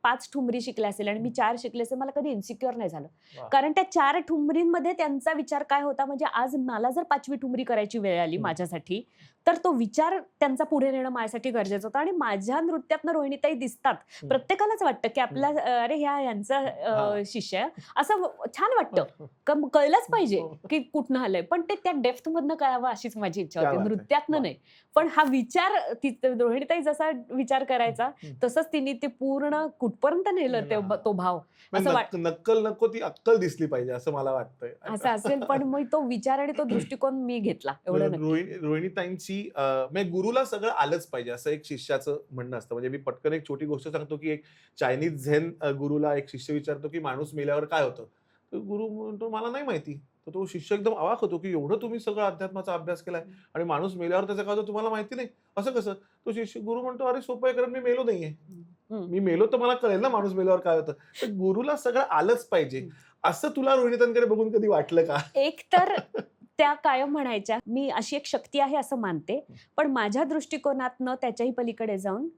5 ठुमरी शिकल्या असेल आणि मी 4 शिकले असेल, मला कधी इन्सिक्युअर नाही झालं. कारण त्या 4 ठुमरींमध्ये त्यांचा विचार काय होता, म्हणजे आज मला जर 5वी ठुमरी करायची वेळ आली माझ्यासाठी तर तो विचार त्यांचा पुढे नेणं माझ्यासाठी गरजेचं होतं. आणि माझ्या नृत्यातनं रोहिणीताई दिसतात, प्रत्येकालाच वाटतं की आपला अरे यांचा शिष्य असं छान वाटतं, कळलंच पाहिजे की कुठनं आलंय, पण ते त्या डेप्थ मधनं कळावं अशीच माझी इच्छा होती, नृत्यातनं नाही. पण हा विचार रोहिणीताई जसा विचार करायचा तसंच तिने ते पूर्ण कुठपर्यंत नेलं तो भाव. नक्कल नको ती अक्कल दिसली पाहिजे असं मला वाटतंय. असं असेल, पण मग तो विचार आणि तो दृष्टिकोन मी घेतला एवढं नक्की. रोहिणीताईंची म्हणजे गुरुला सगळं आलंच पाहिजे असं एक शिष्याचं म्हणणं असतं. म्हणजे मी पटकन एक छोटी गोष्ट सांगतो की एक चायनीज झेन गुरुला एक शिष्य विचारतो की माणूस मेल्यावर काय होतं, तर गुरु म्हणतो मला नाही माहिती. तर तो शिष्य एकदम अवाक होतो की एवढं तुम्ही सगळं अध्यात्माचा अभ्यास केलाय आणि माणूस मेल्यावर त्याचं काय होतं तुम्हाला माहिती नाही, असं कसं. तो शिष्य गुरु म्हणतो अरे सोपं आहे, कारण मी मेलो नाहीये, मी मेलो तर मला कळेल ना माणूस मेल्यावर काय होतं. तर गुरुला सगळं आलंच पाहिजे असं तुला रोहिणीताईंकडे बघून कधी वाटलं का? एक तर त्या कायम म्हणायच्या मी अशी एक शक्ती आहे असं मानते, पण माझ्या दृष्टिकोनातनं त्याच्याही पलीकडे जाऊन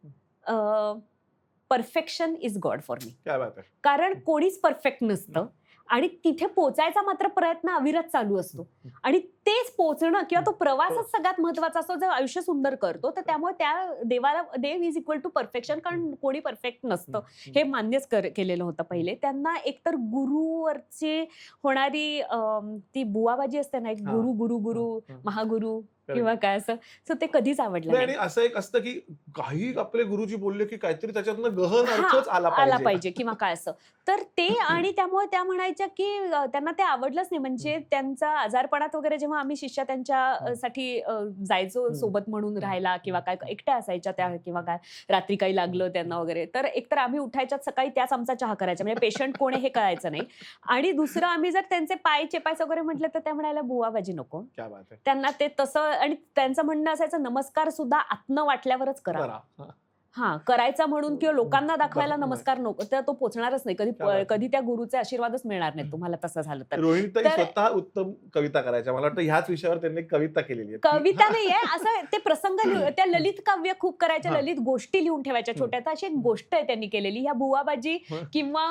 perfection is God for me. काय बात आहे. कारण कोणीच परफेक्ट नसतं आणि तिथे पोचायचा मात्र प्रयत्न अविरत चालू असतो आणि तेच पोचणं किंवा तो प्रवासच सगळ्यात महत्वाचा असतो जो आयुष्य सुंदर करतो. तर त्यामुळे त्या देव इज इक्वल टू परफेक्शन, कारण कोणी परफेक्ट नसतं हे मान्यच केलेलं होतं पहिले. त्यांना एकतर गुरुवरची होणारी ती बुवाबाजी असते ना, एक गुरु गुरु गुरु महागुरु किंवा काय असं, सो ते कधीच आवडलं नाही. आणि असं एक असतं की काही आपले गुरुजी बोलले की काहीतरी त्याच्यातनं गहन अर्थच आला पाहिजे किंवा काय असं, तर ते आणि त्यामुळे त्या म्हणायच्या की त्यांना ते आवडलंच नाही. म्हणजे त्यांचा आजारपणात वगैरे जेव्हा आम्ही शिष्या त्यांच्यासाठी जायचो सोबत म्हणून राहायला किंवा काय एकट्या असायच्या त्या किंवा काय रात्री काही लागलं त्यांना वगैरे, तर एकतर आम्ही उठायच्यात सकाळी त्याच आमचा चहा करायच्या, म्हणजे पेशंट कोण आहे हे कळायचं नाही. आणि दुसरं आम्ही जर त्यांचे पाय चेपायचं वगैरे म्हटलं तर त्या म्हणायला बुवाबाजी नको. त्यांना ते तसं, आणि त्यांचं म्हणणं असायचं नमस्कार सुद्धा आत्न वाटल्यावरच करा. करायचा म्हणून किंवा लोकांना दाखवायला नमस्कार नको, तर तो पोचणारच नाही कधी त्या गुरुचे आशीर्वादच मिळणार नाहीत तुम्हाला तसं झालं तर. रोहिणीताई स्वतः उत्तम कविता करायच्या, मला वाटतं ह्याच विषयावर त्यांनी कविता केलेली आहे. कविता नाहीये असं, ते प्रसंग त्या ललित काव्य खूप करायच्या, ललित गोष्टी लिहून ठेवायच्या छोट्या. तर अशी एक गोष्ट आहे त्यांनी केलेली ह्या बुवाबाजी किंवा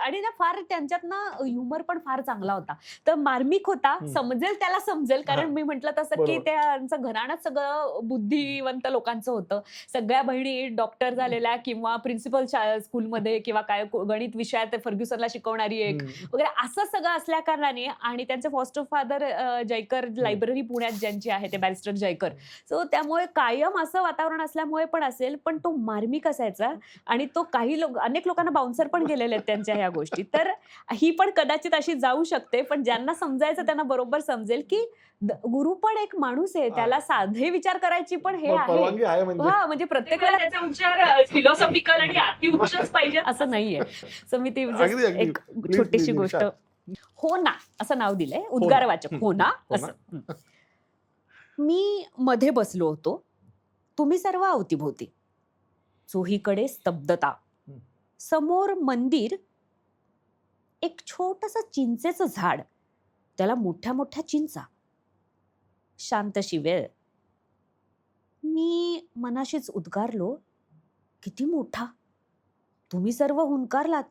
आणि ना फार त्यांच्यात ना ह्युमर पण फार चांगला होता, तर मार्मिक होता, समजेल त्याला समजेल. कारण मी म्हटलं तसं की त्यांचं घराणंच सगळं बुद्धिवंत लोकांचं होतं. सगळ्या बहिणी डॉक्टर झालेल्या किंवा प्रिन्सिपल स्कूलमध्ये किंवा काय गणित विषयात फर्ग्युसनला शिकवणारी एक वगैरे असं सगळं असल्या कारणाने, आणि त्यांचे फॉस्टर फादर जयकर लायब्ररी पुण्यात ज्यांची आहे ते बॅरिस्टर जयकर. सो त्यामुळे कायम असं वातावरण असल्यामुळे पण असेल, पण तो मार्मिक असायचा. आणि तो अनेक लोकांना बाउन्सर पण गेलेले आहेत त्यांच्या ह्या गोष्टी. तर ही पण कदाचित अशी जाऊ शकते, पण ज्यांना समजायचं त्यांना बरोबर समजेल की गुरु पण एक माणूस आहे, त्याला साधे विचार करायची पण हे आहे. म्हणजे प्रत्येकाला त्याचा उच्चार फिलॉसॉफिकल आणि अतिउच्चच पाहिजे असं नाहीये. सो मी ती एक छोटीशी गोष्ट, हो ना असं नाव दिलंय, उद्गारवाचक हो ना असं. मी मध्ये बसलो होतो, तुम्ही सर्व अवतीभोवती, चोहीकडे स्तब्धता, समोर मंदिर, एक छोटंसं चिंचेचं झाड, त्याला मोठ्या मोठ्या चिंचा. शांतशी वेळ. मी मनाशीच उद्गारलो, किती मोठा. तुम्ही सर्व हुंकारलात.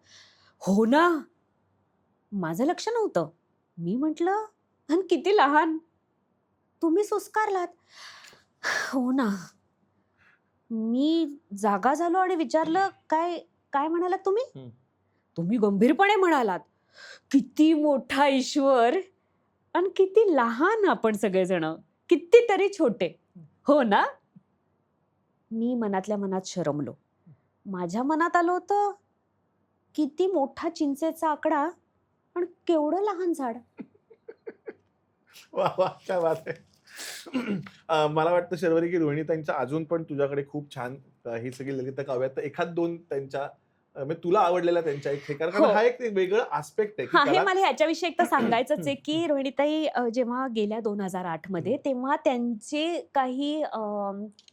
हो ना. माझं लक्ष नव्हतं. मी म्हटलं, आणि किती लहान. तुम्ही सुस्कारलात. हो ना. मी जागा झालो आणि विचारलं, काय काय म्हणालात तुम्ही? हं. तुम्ही गंभीरपणे म्हणालात, किती मोठा ईश्वर आणि किती लहान आपण सगळेजण. कितीतरी छोटे. हो ना. मी मनातल्या मनात शरमलो. माझ्या मनात आलं होतं, किती मोठा चिंचेचा आकडा आणि केवढं लहान झाड. वा वा, क्या बात आहे. मला वाटतं शर्वरी की रोहिणीताईंच्या अजून पण तुझ्याकडे खूप छान ही सगळी ललित काव्य आहेत. तर एखाद दोन त्यांच्या म्हणजे तुला आवडलेल्या त्यांच्या एक हे कारण हो. हा एक वेगळं आस्पेक्ट आहे की हा, हे कला. मला ह्याच्याविषयी एक तर सांगायचंच आहे की रोहिणीताई जेव्हा गेल्या 2008 मध्ये, तेव्हा त्यांचे काही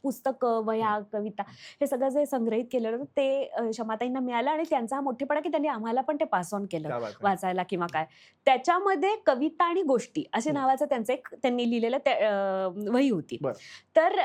पुस्तकं, वह्या, कविता हे सगळं जे संग्रहित केलं होतं ते क्षमाताईंना मिळालं आणि त्यांचा हा मोठेपणा की त्यांनी आम्हाला पण ते पास ऑन केलं क्या बात आहे. वाचायला किंवा काय. त्याच्यामध्ये कविता आणि गोष्टी असे नावाचं त्यांचं एक त्यांनी लिहिलेलं वही होती. बरं. तर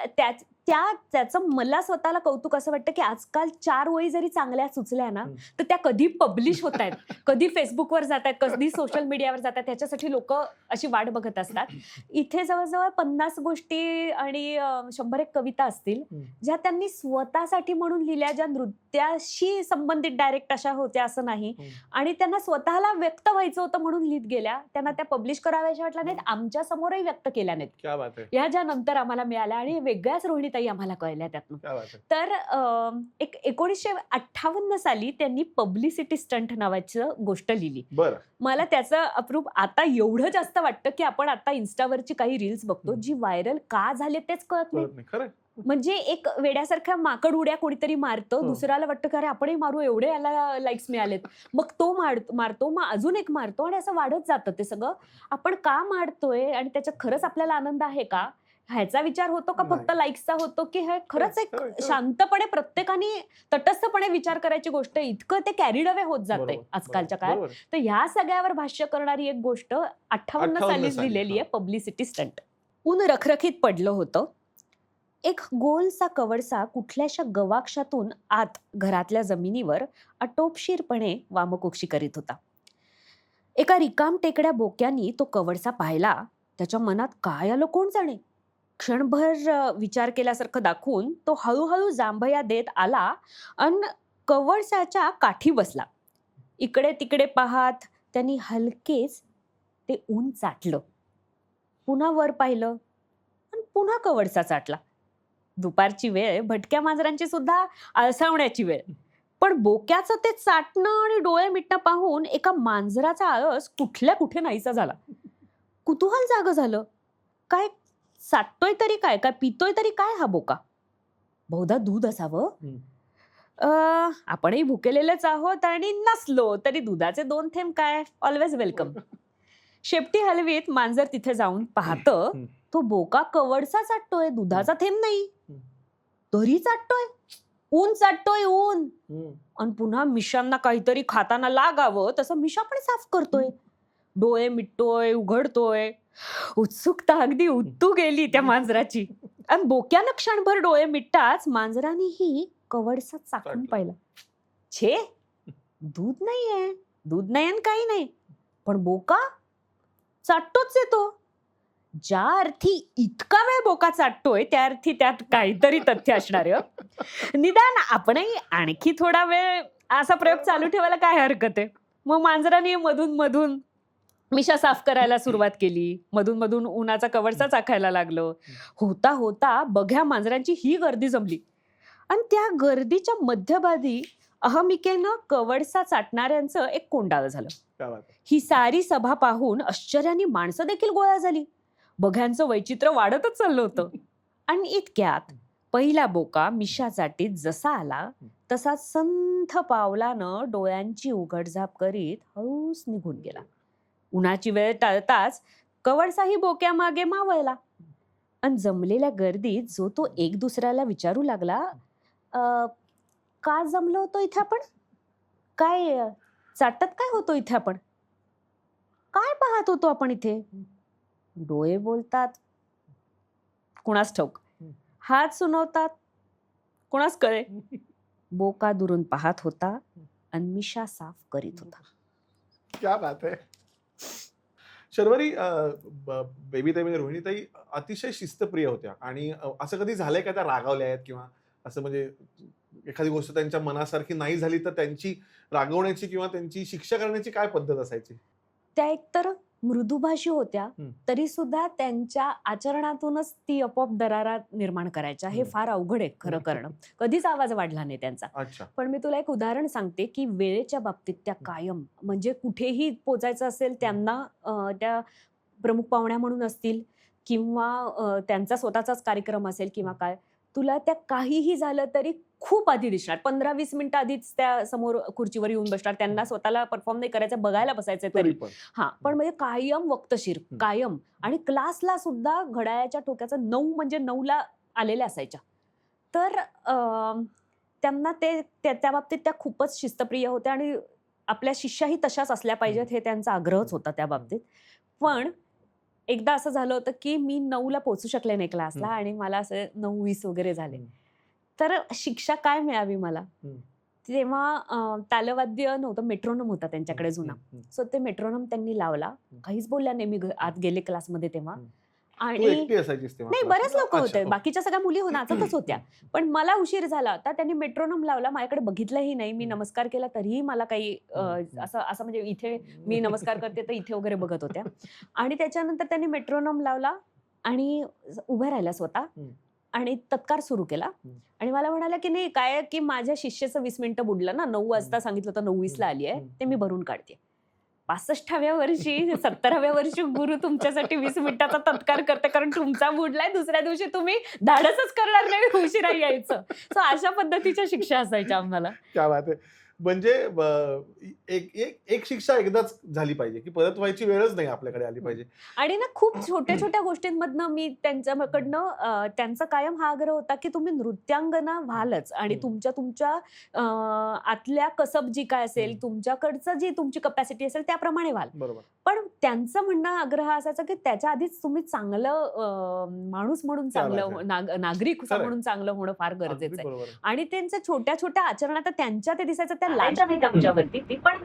त्याचं मला स्वतःला कौतुक असं वाटतं की आजकाल 4 वही जरी चांगल्या सुचल्या ना, तर त्या कधी पब्लिश होत आहेत, कधी फेसबुकवर जात आहेत, कधी सोशल मीडियावर जात आहेत, त्याच्यासाठी लोक अशी वाट बघत असतात. इथे जवळजवळ 50 गोष्टी आणि 100 एक कविता असतील, ज्या त्यांनी स्वतःसाठी म्हणून लिहिल्या, ज्या नृत्याशी संबंधित डायरेक्ट अशा होत्या असं नाही, आणि त्यांना स्वतःला व्यक्त व्हायचं होतं म्हणून लिहित गेल्या. त्यांना त्या पब्लिश कराव्याशा वाटल्या नाहीत, आमच्या समोरही व्यक्त केल्या नाहीत. क्या बात आहे. ह्या ज्या नंतर आम्हाला मिळाल्या आणि वेगळ्याच रोहिणीताई आम्हाला कळल्या त्यातनं. क्या बात आहे. तर एक 1958 साली त्यांनी पब्लिसिटी स्टंट नावाचं गोष्ट लिहिली. बरं. मला त्याचं अप्रूप आता एवढं जास्त वाटतं की आपण आता इन्स्टावरची काही रील्स बघतो, जी व्हायरल का झाले तेच कळत नाही. कळत नाही. खरं. म्हणजे एक वेड्यासारख्या माकड उड्या कोणीतरी मारतं, दुसऱ्याला वाटतं की अरे आपणही मारू, एवढे याला लाईक्स मिळालेत. मग तो मारतो, मग अजून एक मारतो आणि असं वाढत जातं ते सगळं. आपण का मारतोय आणि त्याच्यात खरंच आपल्याला आनंद आहे का? ह्याचा विचार होतो का फक्त लाईक्सचा होतो, की हे खरंच एक शांतपणे प्रत्येकाने तटस्थपणे विचार करायची गोष्ट आहे. इतकं ते कॅरीड अवे होत जाते बरोबर, आजकालच्या काळात. बरोबर. तर ह्या सगळ्यावर भाष्य करणारी एक गोष्ट 58 सालीच साली, लिहिलेली आहे, पब्लिसिटी स्टंट. ऊन रखरखीत पडलं होतं. एक गोलसा कवडसा कुठल्याशा गवाक्षातून आत घरातल्या जमिनीवर आटोपशीरपणे वामकुक्षी करीत होता. एका रिकाम टेकड्या बोक्यानी तो कवडसा पाहिला. त्याच्या मनात काय आलं कोण जाणे. क्षणभर विचार केल्यासारखं दाखवून तो हळूहळू जांभया देत आला आणि कवडसाच्या काठी बसला. इकडे तिकडे पाहत त्यांनी हलकेच ते ऊन चाटलं. पुन्हा वर पाहिलं आणि पुन्हा कवडसा चाटला. दुपारची वेळ, भटक्या मांजरांची सुद्धा आळसावण्याची वेळ. पण बोक्याचं ते चाटणं आणि डोळे मिटणं पाहून एका मांजराचा आळस कुठल्या कुठे नाहीसा झाला. कुतूहल जागं झालं. काय चाटतोय तरी काय, काय पितोय तरी काय हा बोका? बहुधा दूध असावं. आपणही भुकेलेलेच आहोत आणि नसलो तरी दुधाचे 2 थेंब काय, ऑलवेज वेलकम. शेपटी हलवीत मांजर तिथे जाऊन पाहतं, तो बोका कवडसा चाटतोय, दुधाचा थेंब नाही. तरी चाटतोय, ऊन चाटतोय ऊन. आणि पुन्हा मिशांना काहीतरी खाताना लागावं तसं मिशा पण साफ करतोय. डोळे मिटतोय, उघडतोय. उत्सुकता अगदी उत्तू गेली त्या मांजराची. आणि बोक्यानं क्षणभर डोळे मिटताच मांजरानेही कवडसा चाखून पाहिला. छे, दूध नाहीये, दूध नाही आणि काही नाही, पण बोका चाटतोच येतो. ज्या अर्थी इतका वेळ बोका चाटतोय त्या अर्थी त्यात काहीतरी तथ्य असणार आहे. निदान आपणही आणखी थोडा वेळ असा प्रयोग चालू ठेवायला काय हरकत आहे. मग मांजराने मधून मधून मिशा साफ करायला सुरुवात केली. मधून मधून उन्हाचा कवडसा चाखायला लागलं. होता होता बघ्या मांजरांची ही गर्दी जमली आणि त्या गर्दीच्या मध्यभागी अहमिकेनं कवडसा चाटणाऱ्यांचं एक कोंडाळं झालं. क्या बात आहे. ही सारी सभा पाहून आश्चर्याने माणसं देखील गोळा झाली. बघ्यांचं वैचित्र्य वाढतच चाललं होतं. आणि इतक्यात पहिला बोका मिशा चाटीत जसा आला तसा संथ पावलानं डोळ्यांची उघडझाप करीत हळूच निघून गेला. उन्हाची वेळ टळताच कवडसाही बोक्यामागे मावळला आणि जमलेल्या गर्दीत जो तो एक दुसऱ्याला विचारू लागला, का जमलो होतो इथे आपण? काय चाटत काय होतो इथे आपण? काय पाहत होतो आपण इथे? डोळे बोलतात, कुणास ठाऊक. हात सुनवतात, कुणास कळे. बोका दुरून पाहत होता आणि मिशा साफ करीत होता. क्या बात आहे. शर्वरी, बेबीताई म्हणजे रोहिणीताई अतिशय शिस्तप्रिय होत्या आणि असं कधी झालंय का त्या रागावल्या आहेत किंवा असं म्हणजे एखादी गोष्ट त्यांच्या मनासारखी नाही झाली तर त्यांची रागवण्याची किंवा त्यांची शिक्षा करण्याची काय पद्धत असायची? त्या एकतर मृदुभाषी होत्या, तरी सुद्धा त्यांच्या आचरणातूनच ती आपोआप दरारा निर्माण करायच्या. हे फार अवघड आहे खरं करणं. कधीच आवाज वाढला नाही त्यांचा. अच्छा. पण मी तुला एक उदाहरण सांगते की वेळेच्या बाबतीत त्या कायम, म्हणजे कुठेही पोचायचं असेल त्यांना, त्या प्रमुख पाहुण्या म्हणून असतील किंवा त्यांचा स्वतःचाच कार्यक्रम असेल किंवा काय, तुला त्या काहीही झालं तरी खूप आधी दिसणार. 15-20 मिनिटं आधीच त्या समोर खुर्चीवर येऊन बसणार. त्यांना स्वतःला परफॉर्म नाही करायचं, बघायला बसायचं तरी. हां, पण म्हणजे कायम वक्तशीर, कायम. आणि क्लासला सुद्धा घड्याळाच्या ठोक्याचं 9 म्हणजे 9ला आलेल्या असायच्या. तर त्यांना त्या बाबतीत त्या खूपच शिस्तप्रिय होत्या आणि आपल्या शिष्याही तशाच असल्या पाहिजेत हे त्यांचा आग्रहच होता त्या बाबतीत. पण एकदा असं झालं होतं की मी 9ला पोहोचू शकले नाही क्लासला आणि मला असं 9:20 वगैरे झाले. तर शिक्षा काय मिळावी मला? तेव्हा तालवाद्य नव्हतं, मेट्रोनोम होता त्यांच्याकडे जुना. सो ते मेट्रोनोम त्यांनी लावला. काहीच बोलल्या नाही. मी आत गेले क्लासमध्ये तेव्हा. आणि नाही, बरेच लोक होते. बाकीच्या सगळ्या मुली नाचतच होत्या. पण मला उशीर झाला होता. त्यांनी मेट्रोनोम लावला. माझ्याकडे बघितलंही नाही. मी नमस्कार केला तरीही मला काही असं म्हणजे इथे मी नमस्कार करते तर इथे वगैरे बघत होत्या. आणि त्याच्यानंतर त्यांनी मेट्रोनोम लावला आणि उभ्या राहिल्या स्वतः आणि तत्कार सुरू केला. आणि मला म्हणाल्या की नाही काय की माझ्या शिष्याचं 20 मिनिटं बुडलं ना, 9 वाजता सांगितलं होतं 9:20ला आली आहे, ते मी भरून काढते. 65व्या वर्षी 70व्या वर्षी गुरु तुमच्यासाठी 20 मिनिटाचा तत्कार करते कारण तुमचा बुडलाय, दुसऱ्या दिवशी तुम्ही धाडसच करणार नाही उशिरा यायचं. सो अशा पद्धतीच्या शिक्षा असायच्या आम्हाला. क्या बात आहे. म्हणजे एक शिक्षा एकदाच झाली पाहिजे की परत व्हायची वेळच नाही आपल्याकडे आली पाहिजे. आणि ना खूप छोट्या छोट्या गोष्टींमधनं मी त्यांच्याकडनं त्यांचा कायम हा आग्रह होता की तुम्ही नृत्यांगना व्हालच आणि तुमच्या आतल्या कसब जी काय असेल, तुमच्याकडचं जी तुमची कपॅसिटी असेल त्याप्रमाणे व्हाल. बरोबर. पण त्यांचं म्हणणं आग्रह असायचा की त्याच्या आधीच तुम्ही चांगलं माणूस म्हणून चांगलं, नागरिक म्हणून चांगलं होणं फार गरजेचं आहे. आणि त्यांच्या छोट्या छोट्या आचरणात त्यांच्या ते दिसायचं, त्या लाजा नाहीत आमच्यावरती, पण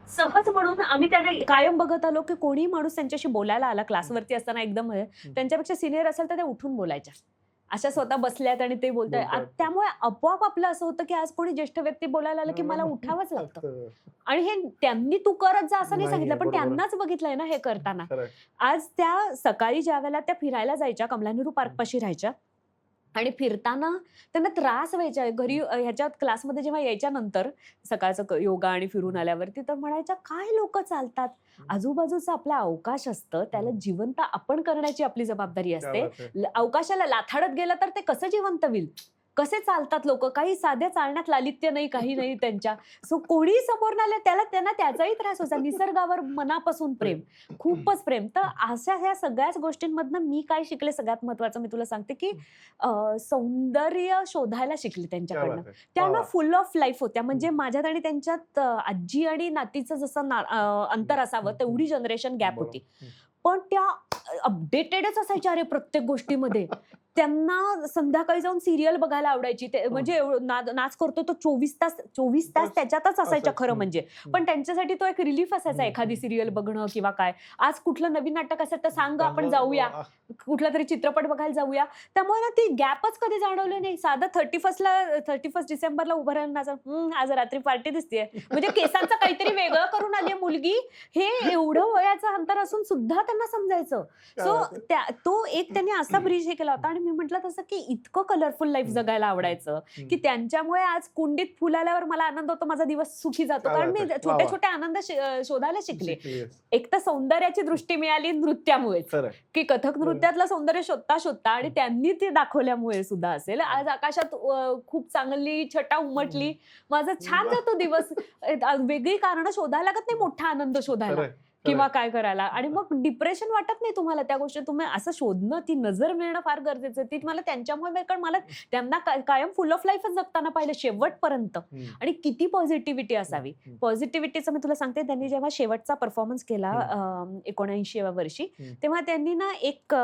सहज म्हणून आम्ही त्यांना कायम बघत आलो की कोणी माणूस त्यांच्याशी बोलायला आला क्लासवरती असताना एकदम त्यांच्यापेक्षा सिनियर असेल तर त्या उठून बोलायच्या. अशा स्वतः बसल्यात आणि ते बोलताय. त्यामुळे आपोआप आपलं असं होतं की आज कोणी ज्येष्ठ व्यक्ती बोलायला आलं की मला उठावंच लागतं. आणि हे त्यांनी तू करत जा असं नाही सांगितलं, पण त्यांनाच बघितलंय ना हे करताना. आज त्या सकाळी ज्या वेळेला त्या फिरायला जायच्या, कमला नेहरू पार्क पाशी राहायच्या आणि फिरताना त्यांना त्रास व्हायचा. घरी ह्याच्यात क्लासमध्ये जेव्हा यायच्या नंतर सकाळचं योगा आणि फिरून आल्यावरती तर म्हणायच्या काय लोक चालतात. आजूबाजूचा आपला अवकाश असतं, त्याला जिवंत आपण करण्याची आपली जबाबदारी असते. अवकाशाला लाथाडत गेलं तर ते कसं जिवंत होईल? कसे चालतात लोक? काही साध्या चालण्यात लालित्य नाही, काही नाही त्यांच्या. सो कोणी समोर आले त्यांना त्याचाही त्रास व्हायचा. निसर्गावर मनापासून प्रेम, खूपच प्रेम. तर अशा ह्या सगळ्याच गोष्टींमधनं मी काय शिकले, सगळ्यात महत्वाचं मी तुला सांगते की सौंदर्य शोधायला शिकले त्यांच्याकडनं. त्या ना फुल ऑफ लाईफ होत्या. म्हणजे माझ्यात आणि त्यांच्यात आजी आणि नातीचं जसं अंतर असावं तेवढी जनरेशन गॅप होती. पण त्या अपडेटेडच असायच्या अरे प्रत्येक गोष्टीमध्ये. त्यांना संध्याकाळी जाऊन सिरियल बघायला आवडायची. म्हणजे नाच करतो तो 24 तास त्याच्यातच असायच्या खरं म्हणजे. पण त्यांच्यासाठी तो एक रिलीफ असायचा एखादी सिरियल बघणं किंवा काय. आज कुठलं नवीन नाटक असेल तर सांग आपण जाऊया, कुठला तरी चित्रपट बघायला जाऊया. त्यामुळे ना ती गॅपच कधी जाणवली नाही. साधं 31 डिसेंबरला उभं राहून आज रात्री पार्टी दिसतेय, म्हणजे केसांचं काहीतरी वेगळं करून आली मुलगी, हे एवढं वयाचं अंतर असून सुद्धा त्यांना समजायचं. सो तो एक त्यांनी असा ब्रिज हे केला होता. आणि मी म्हटलं तसं की इतकं कलरफुल लाईफ जगायला आवडायचं की त्यांच्यामुळे आज कुंडीत फुल आल्यावर मला आनंद होतो, माझा दिवस सुखी जातो. कारण मी छोटे छोटे आनंद शोधायला शिकले. एक तर सौंदर्याची दृष्टी मिळाली नृत्यामुळेच, की कथक नृत्यातलं सौंदर्य शोधता आणि त्यांनी ते दाखवल्यामुळे सुद्धा असेल. आज आकाशात खूप चांगली छटा उमटली, माझा छान जातो दिवस. वेगळी कारण शोधायला लागत नाही, मोठा आनंद शोधायला. किंवा काय करायला. आणि मग डिप्रेशन वाटत नाही तुम्हाला त्या गोष्टी. तुम्ही असं शोधणं, ती नजर मिळणं फार गरजेचं आहे. ती मला त्यांच्यामुळे मिळेल, कारण मला त्यांना कायम फुल ऑफ लाईफच जगताना पाहिलं शेवटपर्यंत. आणि किती पॉझिटिव्हिटी असावी. पॉझिटिव्हिटीचं मी तुला सांगते, त्यांनी जेव्हा शेवटचा परफॉर्मन्स केला 79व्या वर्षी, तेव्हा त्यांनी ना एक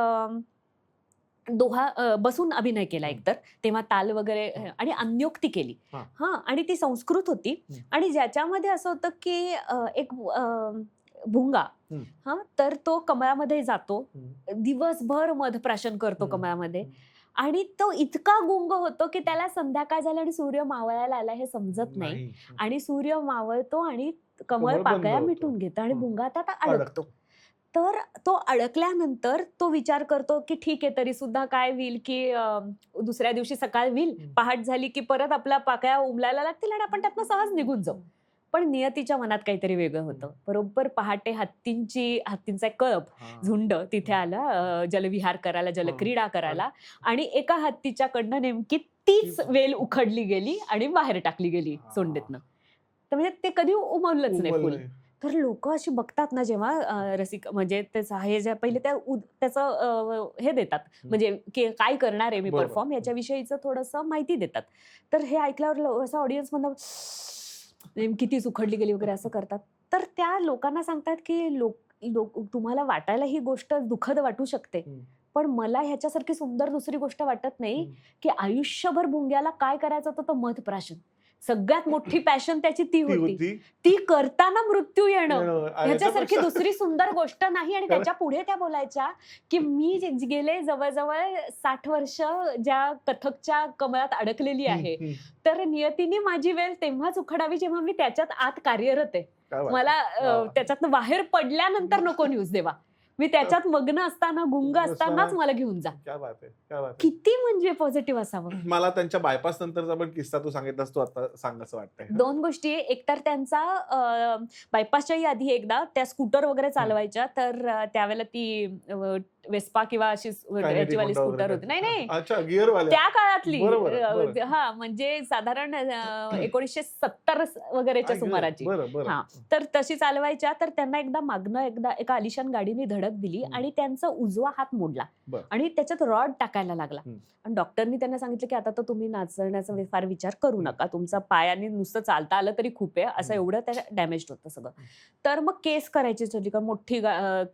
दोहा बसून अभिनय केला एकतर. तेव्हा ताल वगैरे आणि अन्योक्ती केली. हां, आणि ती संस्कृत होती. आणि ज्याच्यामध्ये असं होतं की एक भुंगा तर तो कमळामध्ये जातो, दिवसभर मधप्राशन करतो कमळामध्ये. आणि तो इतका गुंग होतो की त्याला संध्याकाळ झाली आणि सूर्य मावळायला आला हे समजत नाही. आणि सूर्य मावळतो आणि कमळ पाकळ्या मिटून घेतं आणि भुंगा आता अडकतो. तर तो अडकल्यानंतर तो विचार करतो की ठीक आहे, तरी सुद्धा काय होईल की दुसऱ्या दिवशी सकाळ होईल, पहाट झाली की परत आपल्या पाकळ्या उमलायला लागतील आणि आपण त्यातनं सहज निघून जाऊ. पण नियतीच्या मनात काहीतरी वेगळं होतं. बरोबर पहाटे हत्तींचा एक कळप झुंड तिथे आला जलविहार करायला, जलक्रीडा करायला. आणि एका हत्तीच्याकडनं नेमकी तीच वेल उखडली गेली आणि बाहेर टाकली गेली सोंडेतनं. तर म्हणजे ते कधी उमललंच नाही फुल. तर लोक अशी बघतात ना जेव्हा रसिक म्हणजे पहिले त्याचं हे देतात, म्हणजे काय करणार आहे मी परफॉर्म याच्याविषयीचं थोडंसं माहिती देतात. तर हे ऐकल्यावर असं ऑडियन्स मधनं नेमकी तीच उखडली गेली वगैरे असं करतात. तर त्या लोकांना सांगतात की तुम्हाला वाटायला ही गोष्ट दुःखद वाटू शकते, पण मला ह्याच्यासारखी सुंदर दुसरी गोष्ट वाटत नाही की आयुष्यभर भुंग्याला काय करायचं होतं, तर मधप्राशन. सगळ्यात मोठी पॅशन त्याची ती होती. ती करताना मृत्यू येणं ह्याच्यासारखी दुसरी सुंदर गोष्ट नाही. आणि त्याच्या पुढे त्या बोलायच्या की मी गेले जवळजवळ 60 वर्ष ज्या कथकच्या कमळात अडकलेली आहे, तर नियतीने माझी वेळ तेव्हाच उखडावी जेव्हा मी त्याच्यात आत कार्यरत आहे. मला त्याच्यातनं बाहेर पडल्यानंतर नको न्यूज देवा. मी त्याच्यात मग्न असताना, गुंग असतानाच मला घेऊन जा. किती म्हणजे पॉझिटिव्ह असावं. मला त्यांच्या बायपास नंतरचा पण किस्सा तू सांगितलास, तू आता सांग असं वाटतंय. 2 गोष्टी. एकतर त्यांचा बायपासच्याही आधी एकदा त्या स्कूटर वगैरे चालवायच्या, तर त्यावेळेला ती वेस्पा किंवा अशी याचीवाली स्कूटर होती. नाही त्या काळातली. म्हणजे साधारण 1970 वगैरेच्या सुमाराची. तर तशी चालवायच्या. तर त्यांना एकदा एका आलिशान गाडीने धडक दिली आणि त्यांचा उजवा हात मोडला आणि त्याच्यात रॉड टाकायला लागला. आणि डॉक्टरनी त्यांना सांगितलं की आता तर तुम्ही नाचण्याचा फार विचार करू नका, तुमचा पायाने नुसतं चालता आलं तरी खूप आहे, असं एवढं त्या डॅमेज होतं सगळं. तर मग केस करायची होती, कारण मोठी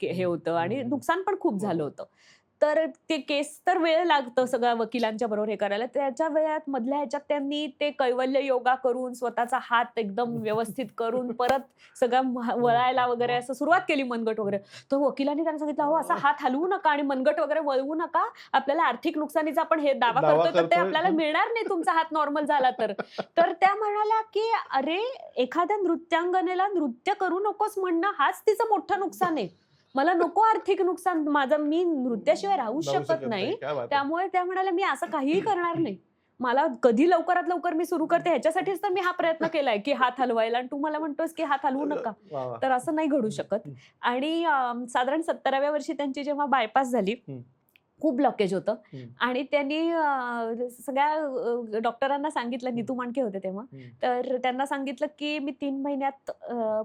हे होतं आणि नुकसान पण खूप झालं होतं. तर ते केस तर वेळ लागतं सगळ्या वकिलांच्या बरोबर हे करायला. त्याच्या वेळात मधल्या ह्याच्यात त्यांनी ते कैवल्य योगा करून स्वतःचा हात एकदम व्यवस्थित करून परत सगळं वळायला वगैरे असं सुरुवात केली, मनगट वगैरे. तर वकिलांनी त्यांना सांगितलं, अहो असा हात हलवू नका आणि मनगट वगैरे वळवू नका, आपल्याला आर्थिक नुकसानीचा आपण हे दावा करतोय तर ते आपल्याला मिळणार नाही तुमचा हात नॉर्मल झाला तर. तर त्या म्हणाल्या की अरे, एखाद्या नृत्यांगनेला नृत्य करू नकोस म्हणणं हाच तिचं मोठं नुकसान आहे. मला नको आर्थिक नुकसान, मी नृत्याशिवाय राहू शकत नाही. त्यामुळे त्या म्हणाल्या मी असं काहीही करणार नाही. मला कधी लवकरात लवकर मी सुरू करते ह्याच्यासाठीच तर मी हा प्रयत्न केलाय की हात हलवायला, आणि तू मला म्हणतोस की हात हलवू नका. तर असं नाही घडू शकत. आणि साधारण 70व्या वर्षी त्यांची जेव्हा बायपास झाली, खूप ब्लॉकेज होतं आणि त्यांनी सगळ्या डॉक्टरांना सांगितलं, नीतू मांडके होते तेव्हा, तर त्यांना सांगितलं की मी 3 महिन्यात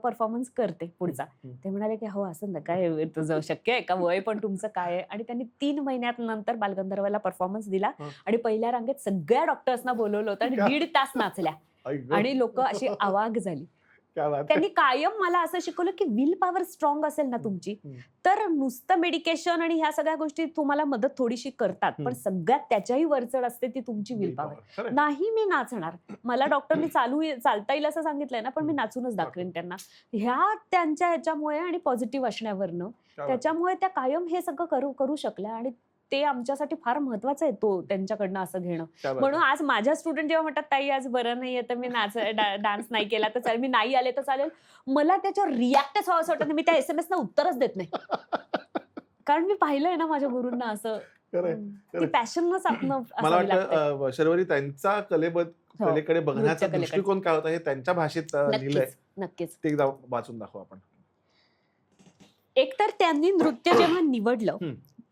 परफॉर्मन्स करते पुढचा. ते म्हणाले की हो असं ना काय तुझं शक्य आहे का, वय पण तुमचं काय आहे. आणि त्यांनी 3 महिन्यात नंतर बालगंधर्वला परफॉर्मन्स दिला आणि पहिल्या रांगेत सगळ्या डॉक्टर्सना बोलवलं होतं आणि 1.5 तास नाचल्या आणि लोक अशी अवाक झाली. त्यांनी कायम मला असं शिकवलं की विल पॉवर स्ट्रॉंग असेल ना तुमची, तर नुसतं मेडिकेशन आणि ह्या सगळ्या गोष्टी तुम्हाला मदत थोडीशी करतात, पण सगळ्यात त्याच्याही वरचढ असते ती तुमची विल पॉवर. नाही मी नाचणार, मला डॉक्टरनी चालता येईल असं सांगितलंय ना, पण मी नाचूनच दाखवेन त्यांना. त्यांच्या ह्याच्यामुळे आणि पॉझिटिव्ह असण्यावरनं त्याच्यामुळे त्या कायम हे सगळं करू शकल्या. आणि ते आमच्यासाठी फार महत्वाचं आहे त्यांच्याकडनं असं घेणं. म्हणून आज माझ्या स्टुडंट जेव्हा म्हणतात ताई आज बरं नाहीये तर मी डान्स नाही केला तर चालेल, मी नाही आले तर चालेल, मला त्याच्यावर रिॲक्टच व्हावं असं वाटत नाही. मी त्या SMS ना उत्तरच देत नाही, कारण मी पाहिलंय ना माझ्या गुरूंना असं. ती पॅशनच आपलं. मला वाटतं शर्वरी त्यांचा कलेकडे बघण्याचा दृष्टिकोन काय होता हे त्यांच्या भाषेत लिहिलंय. नक्कीच ते एकदा वाचून दाखवू आपण. एकतर त्यांनी नृत्य जेव्हा निवडलं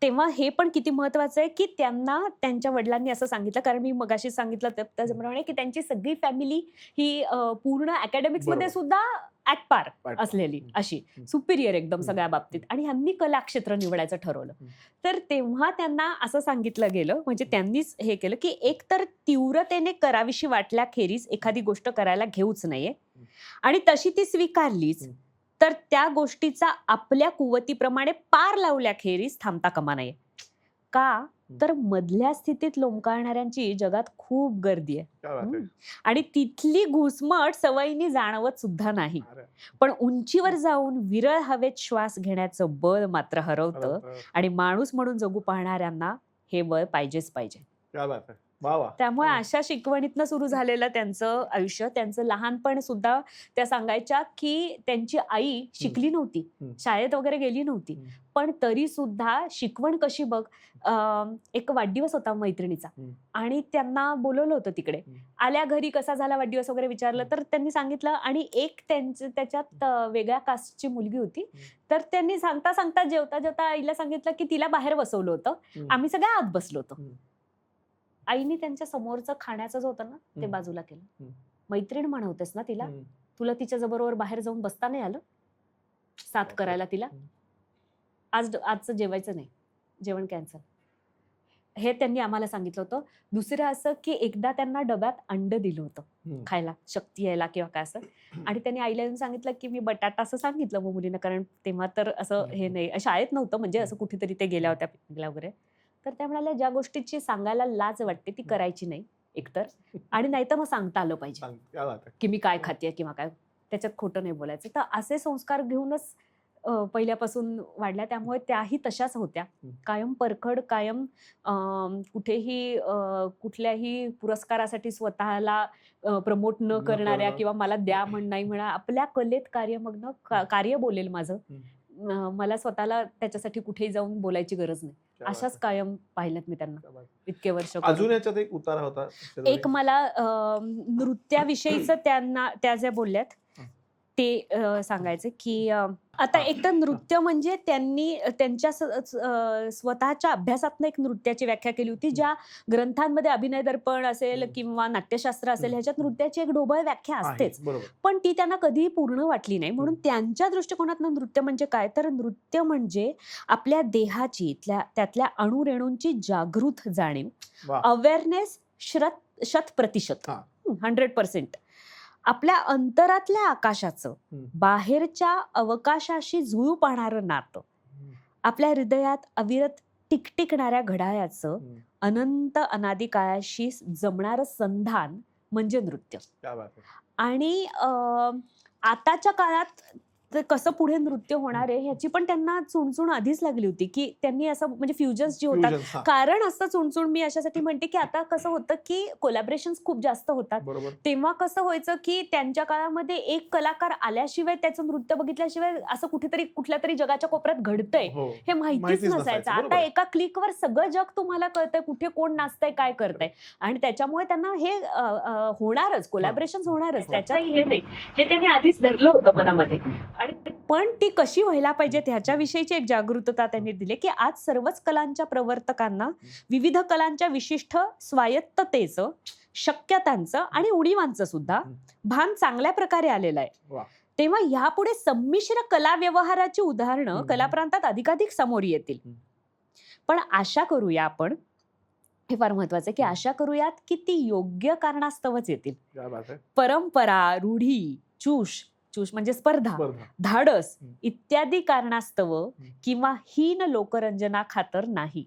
तेव्हा हे पण किती महत्वाचं आहे की त्यांना त्यांच्या वडिलांनी असं सांगितलं, कारण मी मगाशी सांगितलं त्याप्रमाणे की त्यांची सगळी फॅमिली ही पूर्ण अकॅडमिक्स मध्ये बरोबर. सुद्धा ॲट पार पाठ. असलेली, हं. अशी हं. सुपिरियर एकदम हं. सगळ्या बाबतीत, आणि ह्यांनी कला क्षेत्र निवडायचं ठरवलं. हं. तर तेव्हा त्यांना असं सांगितलं गेलं, म्हणजे हं. त्यांनीच हे केलं की एक तर तीव्रतेने करावीशी वाटल्याखेरीज एखादी गोष्ट करायला घेऊच नाहीये, हं. आणि तशी ती स्वीकारलीच हं. तर त्या गोष्टीचा आपल्या कुवतीप्रमाणे पार लावल्याखेरीज थांबता कामा नये. का? तर मधल्या स्थितीत लोंबकळणाऱ्यांची जगात खूप गर्दी आहे. क्या बात है. आणि तिथली घुसमट सवयीने जाणवत सुद्धा नाही. अरे, पण उंचीवर जाऊन विरळ हवेत श्वास घेण्याचं बळ मात्र हरवतं, अरे, आणि माणूस म्हणून जगू पाहणाऱ्यांना हे बळ पाहिजेच पाहिजे. क्या बात है. वा वा. त्यामुळे अशा शिकवणीतनं सुरू झालेलं त्यांचं आयुष्य, त्यांचं लहानपण सुद्धा त्या सांगायच्या की त्यांची आई शिकली नव्हती, हं. शाळेत वगैरे गेली नव्हती, हं. पण तरी सुद्धा शिकवण कशी बघ. एक वाढदिवस होता मैत्रिणीचा, हं. आणि त्यांना बोलवलं होतं तिकडे. हं. आल्या घरी कसा झाला वाढदिवस वगैरे विचारलं, तर त्यांनी सांगितलं, आणि एक त्याच्यात वेगळ्या कास्टची मुलगी होती. तर त्यांनी सांगता सांगता जेवता जेवता आईला सांगितलं की तिला बाहेर बसवलं होतं, आम्ही सगळ्या आत बसलो होतो. आईने त्यांच्या समोरचं खाण्याचं जे होतं ना ते बाजूला केलं. मैत्रीण म्हणवतेस ना तिला, तुला तिच्या बरोबर बाहेर जाऊन बसता नाही आलं साथ करायला तिला? आजचं जेवायचं नाही, जेवण कॅन्सल. हे त्यांनी आम्हाला सांगितलं होतं. दुसरं असं की एकदा त्यांना डब्यात अंड दिलं होतं खायला, शक्ती यायला किंवा काय असं, आणि त्यांनी आईला येऊन सांगितलं की मी बटाटा, असं सांगितलं मग मुलीनं, कारण तेव्हा तर असं हे नाही, शाळेत नव्हतं, म्हणजे असं कुठेतरी ते गेल्या होत्या पिकनिकला वगैरे. तर त्या म्हणाल्या, ज्या गोष्टीची सांगायला लाज वाटते ती करायची नाही एकतर, आणि नाहीतर मग सांगता आलं पाहिजे क्या बात है. की मी काय खाते किंवा काय, त्याच्यात खोटं नाही बोलायचं. तर असे संस्कार घेऊनच पहिल्यापासून वाढल्या. त्यामुळे त्याही तशाच होत्या, कायम परखड, कायम कुठेही कुठल्याही पुरस्कारासाठी स्वतःला प्रमोट न करणाऱ्या, किंवा मला द्या म्हण नाही म्हणा, आपल्या कलेत कार्यमग्न, कार्य बोलेल माझं, मला स्वतःला त्याच्यासाठी कुठेही जाऊन बोलायची गरज नाही, अशाच कायम पाहिल्यात मी त्यांना इतके वर्ष. अजून याच्यात एक उतारा होता. एक मला नृत्याविषयीच त्या ज्या बोलल्यात ते सांगायचं की आता एक तर नृत्य म्हणजे त्यांनी त्यांच्या स्वतःच्या अभ्यासातनं एक नृत्याची व्याख्या केली होती, ज्या ग्रंथांमध्ये अभिनय दर्पण असेल किंवा नाट्यशास्त्र असेल, ह्याच्यात नृत्याची एक ढोबळ व्याख्या असतेच, पण ती त्यांना कधीही पूर्ण वाटली नाही. म्हणून त्यांच्या दृष्टिकोनातनं नृत्य म्हणजे काय, तर नृत्य म्हणजे आपल्या देहाची, त्यातल्या अणुरेणूंची जागृत जाणीव, अवेअरनेस 100%, 100%, आपल्या अंतरातल्या आकाशाचं बाहेरच्या अवकाशाशी जुळू पाहणारं नातं, आपल्या हृदयात अविरत टिकटिकणाऱ्या घड्याळाचं अनंत अनादी काळाशी जमणारं संधान म्हणजे नृत्य. आणि आताच्या काळात कसं पुढे नृत्य होणार आहे ह्याची पण त्यांना चुणचुण आधीच लागली होती, की त्यांनी असं म्हणजे फ्युजन्स जे होतात, कारण असं चुणचुण मी अशासाठी म्हणते की आता कसं होतं की कोलॅबरेशन्स खूप जास्त होतात. तेव्हा कसं व्हायचं की त्यांच्या काळामध्ये एक कलाकार आल्याशिवाय त्याचं नृत्य बघितल्याशिवाय असं कुठेतरी कुठल्या तरी जगाच्या कोपऱ्यात घडतंय हे माहितीच नसायचं. आता एका क्लिकवर सगळं जग तुम्हाला कळतंय, कुठे कोण नाचतंय, काय करतंय, आणि त्याच्यामुळे त्यांना हे होणारच, कोलॅबरेशन्स होणारच, त्याच्या हे नाही, हे त्यांनी आधीच धरलं होतं मनामध्ये. पण ती कशी व्हायला पाहिजे ह्याच्याविषयीची एक जागृतता त्यांनी दिली, की आज सर्वच कलांच्या प्रवर्तकांना विविध कलांच्या विशिष्ट स्वायत्ततेचं, शक्यतांचं आणि उणीवांचं सुद्धा भान चांगल्या प्रकारे आलेलं आहे. तेव्हा यापुढे संमिश्र कला व्यवहाराची उदाहरणं कलाप्रांतात अधिकाधिक समोर येतील. पण आशा करूया आपण, हे फार महत्वाचं आहे, की आशा करूयात की ती योग्य कारणास्तवच येतील. परंपरा, रूढी, चूष म्हणजे स्पर्धा, धाडस इत्यादी कारणास्तव किंवा हीन लोकरंजना खातर नाही.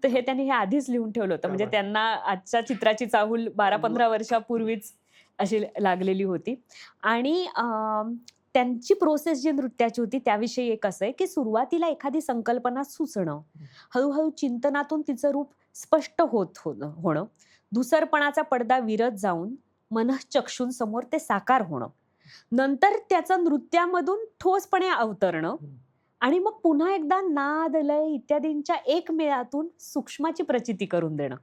तर हे त्यांनी हे आधीच लिहून ठेवलं होतं, म्हणजे त्यांना आजच्या चित्राची चाहूल 12-15 वर्षापूर्वीच अशी लागलेली होती. आणि त्यांची प्रोसेस जी नृत्याची होती त्याविषयी एक असं आहे की सुरुवातीला एखादी संकल्पना सुचणं, हळूहळू चिंतनातून तिचं रूप स्पष्ट होणं, धुसरपणाचा पडदा विरत जाऊन मनःचक्षूंसमोर ते साकार होणं, नंतर त्याचं नृत्यामधून ठोसपणे अवतरणं, आणि मग पुन्हा एकदा नाद, लय इत्यादींच्या एकमेळातून सूक्ष्माची प्रचिती करून देणं.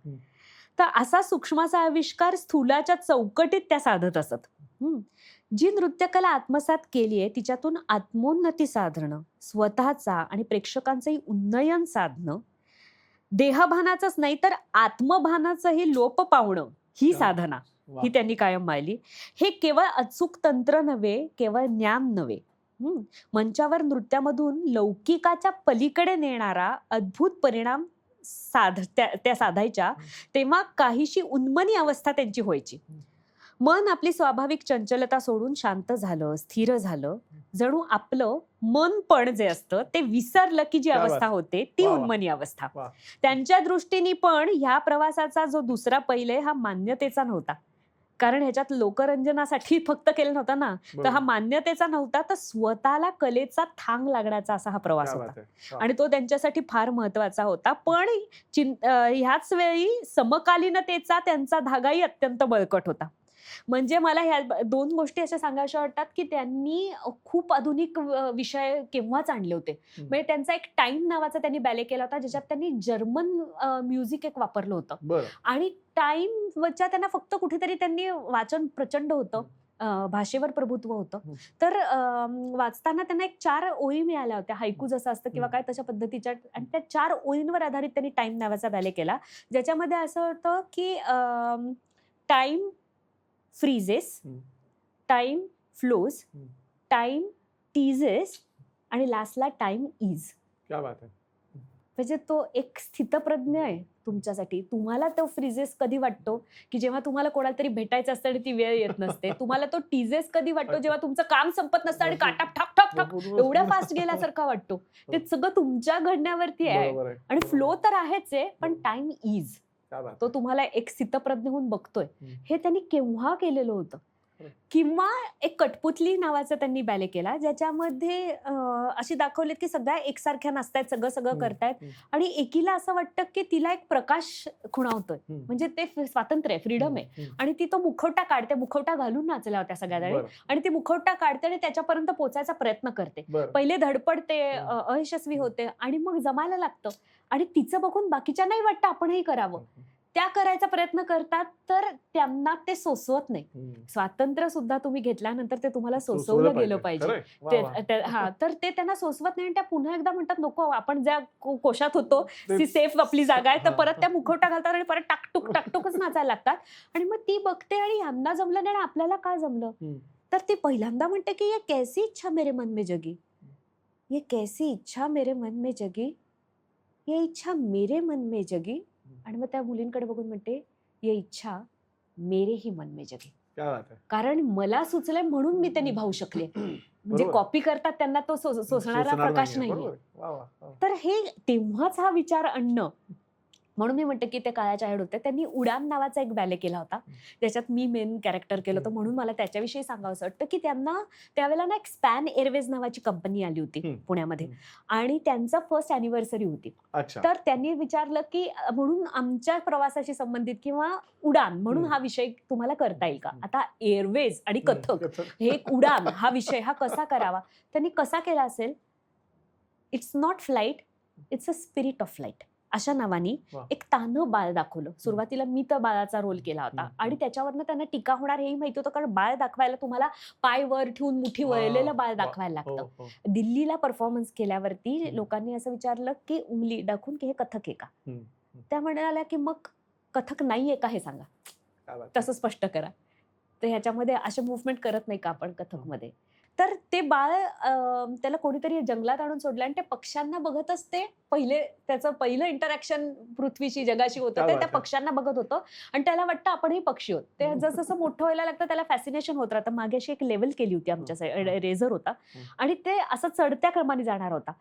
तर असा सूक्ष्माचा आविष्कार स्थूलाच्या चौकटीत त्या साधत असत. जी नृत्यकला आत्मसात केली आहे तिच्यातून आत्मोन्नती साधणं, स्वतःचा आणि प्रेक्षकांचंही उन्नयन साधणं, देहभानाचंच नाही तर आत्मभानाचंही लोप पावणं ही क्या साधना वा. ही त्यांनी कायम मायली. हे केवळ अचूक तंत्र नव्हे, केवळ ज्ञान नव्हे. मंचावर नृत्यामधून लौकिकाच्या पलीकडे नेणारा अद्भुत परिणाम त्या साधायच्या, तेव्हा काहीशी उन्मनी अवस्था त्यांची व्हायची. मन आपली स्वाभाविक चंचलता सोडून शांत झालं, स्थिर झालं. जणू आपलं मन पण जे असतं ते विसरलं की जी क्या अवस्था बात. होते ती वा वा. उन्मनी अवस्था. वा. त्यांच्या दृष्टीने पण ह्या प्रवासाचा जो दुसरा पैलू हा मान्यतेचा नव्हता. कारण ह्याच्यात लोकरंजनासाठी फक्त केलं नव्हतं ना, तर हा बरोबर. मान्यतेचा नव्हता, तर स्वतःला कलेचा थांग लागण्याचा असा हा प्रवास क्या होता. बात आहे. वा. आणि तो त्यांच्यासाठी फार महत्वाचा होता. पण ह्याच वेळी समकालीनतेचा त्यांचा धागाही अत्यंत बळकट होता. म्हणजे मला ह्या दोन गोष्टी अशा सांगायच्या वाटतात, की त्यांनी खूप आधुनिक विषय केव्हाच आणले होते. म्हणजे त्यांचा एक टाईम नावाचा त्यांनी बॅले केला होता, ज्याच्यात त्यांनी जर्मन म्युझिक एक वापरलं होतं. बरं. आणि टाईमच्या त्यांना फक्त कुठेतरी त्यांनी वाचन प्रचंड होतं. भाषेवर प्रभुत्व होतं. तर वाचताना त्यांना एक 4 ओळी मिळाल्या होत्या. हायकू जसं असतं किंवा काय तशा पद्धतीच्या, आणि त्या 4 ओळींवर आधारित त्यांनी टाईम नावाचा बॅले केला. ज्याच्यामध्ये असं होतं, की time freezes, time flows, time teases आणि लास्टला टाइम इज. क्या बात आहे. म्हणजे तो एक स्थितप्रज्ञ आहे तुमच्यासाठी. तुम्हाला तो फ्रीजेस कधी वाटतो, की जेव्हा तुम्हाला कोणाला तरी भेटायचं असतं आणि ती वेळ येत नसते. तुम्हाला तो टीजेस कधी वाटतो, जेव्हा तुमचं काम संपत नसतं आणि काटा ठक ठक ठक एवढ्या फास्ट गेल्यासारखा वाटतो. ते सगळं तुमच्या घडण्यावरती आहे. बरोबर आहे. आणि फ्लो तर आहेच आहे, पण टाइम इज क्या बात तो आहे. तुम्हाला एक स्थितप्रज्ञ होऊन बघतोय. हे त्यांनी केव्हा केलेलं होतं. किंवा एक कठपुतली नावाचा त्यांनी बॅले केला, ज्याच्यामध्ये अशी दाखवलीत की सगळ्या एकसारख्या नसतायत, सगळं करतायत आणि एकीला असं वाटतं की तिला एक प्रकाश खुणावतोय. म्हणजे ते स्वातंत्र्य आहे, फ्रीडम आहे. आणि ती तो मुखवटा काढते, मुखवटा घालून नाचल्या होत्या सगळ्या. आणि ती मुखवटा काढते आणि त्याच्यापर्यंत पोहोचायचा प्रयत्न करते. पहिले धडपडते, अयशस्वी होते आणि मग जमायला लागतं. आणि तिचं बघून बाकीच्यांनाही वाटतं आपणही करावं. त्या करायचा प्रयत्न करतात, तर त्यांना ते सोसवत नाही. स्वातंत्र्य सुद्धा तुम्ही घेतल्यानंतर ते तुम्हाला सोसवलं गेलं पाहिजे. तर ते त्यांना सोसवत नाही आणि त्या पुन्हा एकदा म्हणतात, नको, आपण ज्या कोशात होतो ती सेफ आपली जागा आहे. तर परत त्या मुखवटा घालतात आणि परत टाकटुकच नाचायला लागतात. आणि मग ती बघते आणि ह्यांना जमलं नाही आणि आपल्याला का जमलं. तर ती पहिल्यांदा म्हणते की ये कैसी इच्छा मेरे मन में जगी, ये कैसी इच्छा मेरे मन में जगी, ये इच्छा मेरे मन में जगी. आणि मग त्या मुलींकडे बघून म्हणते, ये इच्छा मेरे ही मन में जगी. क्या बात आहे. कारण मला सुचलंय म्हणून मी ते निभावू शकले. म्हणजे कॉपी करतात त्यांना तो सोसणारा प्रकाश नाहीये. तर हे तेव्हाच हा विचार आणणं. म्हणून मी म्हणते की ते काळाच्या आड होते. त्यांनी उडान नावाचा एक बॅले केला होता, ज्याच्यात मी मेन कॅरेक्टर केलं होतं. म्हणून मला त्याच्याविषयी सांगावंसं वाटतं की त्यांना त्यावेळेला ना एक स्पॅन एअरवेज नावाची कंपनी आली होती पुण्यामध्ये आणि त्यांचा फर्स्ट अॅनिव्हर्सरी होती. तर त्यांनी विचारलं की म्हणून आमच्या प्रवासाशी संबंधित किंवा उडान म्हणून हा विषय तुम्हाला करता येईल का. आता एअरवेज आणि कथक हे एक उडान हा विषय हा कसा करावा. त्यांनी कसा केला असेल, it's not flight, it's a spirit of flight अशा नावानी एक तान्हं बाळ दाखवलं. सुरुवातीला मी तर बाळाचा रोल केला होता आणि त्याच्यावरनं त्यांना टीका होणार हेही माहिती होतं, कारण बाळ दाखवायला तुम्हाला पाय वर ठेवून मुठी वळलेलं बाळ दाखवायला लागतं. दिल्लीला परफॉर्मन्स केल्यावरती लोकांनी असं विचारलं की उंगली दाखवून की हे कथक आहे का. त्या म्हणाल्या की मग कथक नाहीये का हे सांगा, तसं स्पष्ट करा. तर ह्याच्यामध्ये असे मुवमेंट करत नाही का आपण कथकमध्ये. तर ते बाळ त्याला कोणीतरी जंगलात आणून सोडलं आणि ते पक्ष्यांना बघतच ते त्याचं पहिलं इंटरॅक्शन पृथ्वीशी जगाशी होतं. ते त्या पक्ष्यांना बघत होतं आणि त्याला वाटतं आपणही पक्षी आहोत. ते जसं मोठं व्हायला लागतं त्याला फॅसिनेशन होत राहतं. मागे अशी एक लेवल केली होती आमच्या, रेझर होता आणि ते असं चढत्या क्रमाने जाणार होता.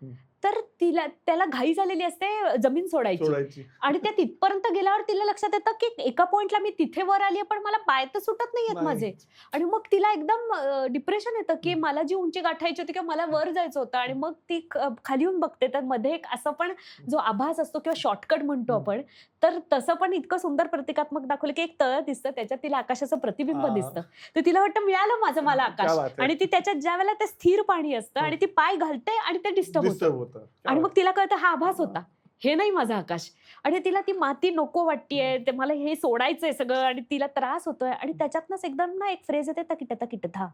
तर त्याला घाई झालेली असते जमीन सोडायची आणि त्या तिथपर्यंत गेल्यावर तिला लक्षात येतं की एका पॉइंटला मी तिथे वर आली पण मला पाय तर सुटत नाहीयेत माझे. आणि मग तिला एकदम डिप्रेशन येतं की मला जी उंची गाठायची होती किंवा मला वर जायचं होतं. आणि मग ती खाली येऊन बघते तर मध्ये एक असं पण जो आभास असतो किंवा शॉर्टकट म्हणतो आपण, तर तसं पण इतकं सुंदर प्रतिकात्मक दाखवलं की एक तळ दिसतं, त्याच्यात तिला आकाशाचं प्रतिबिंब दिसतं. तर तिला वाटतं मिळालं मला आकाश. आणि ती त्याच्यात ज्या वेळेला ते स्थिर पाणी असतं आणि ती पाय घालते आणि ते डिस्टर्ब होतं आणि मग तिला कळतं हा आभास होता, हे नाही माझा आकाश. आणि तिला ती माती नको वाटतेय, ते मला हे सोडायचंय सगळं आणि तिला त्रास होतोय. आणि त्याच्यातनंच एकदम ना एक फ्रेज येते, तकिट तकिट था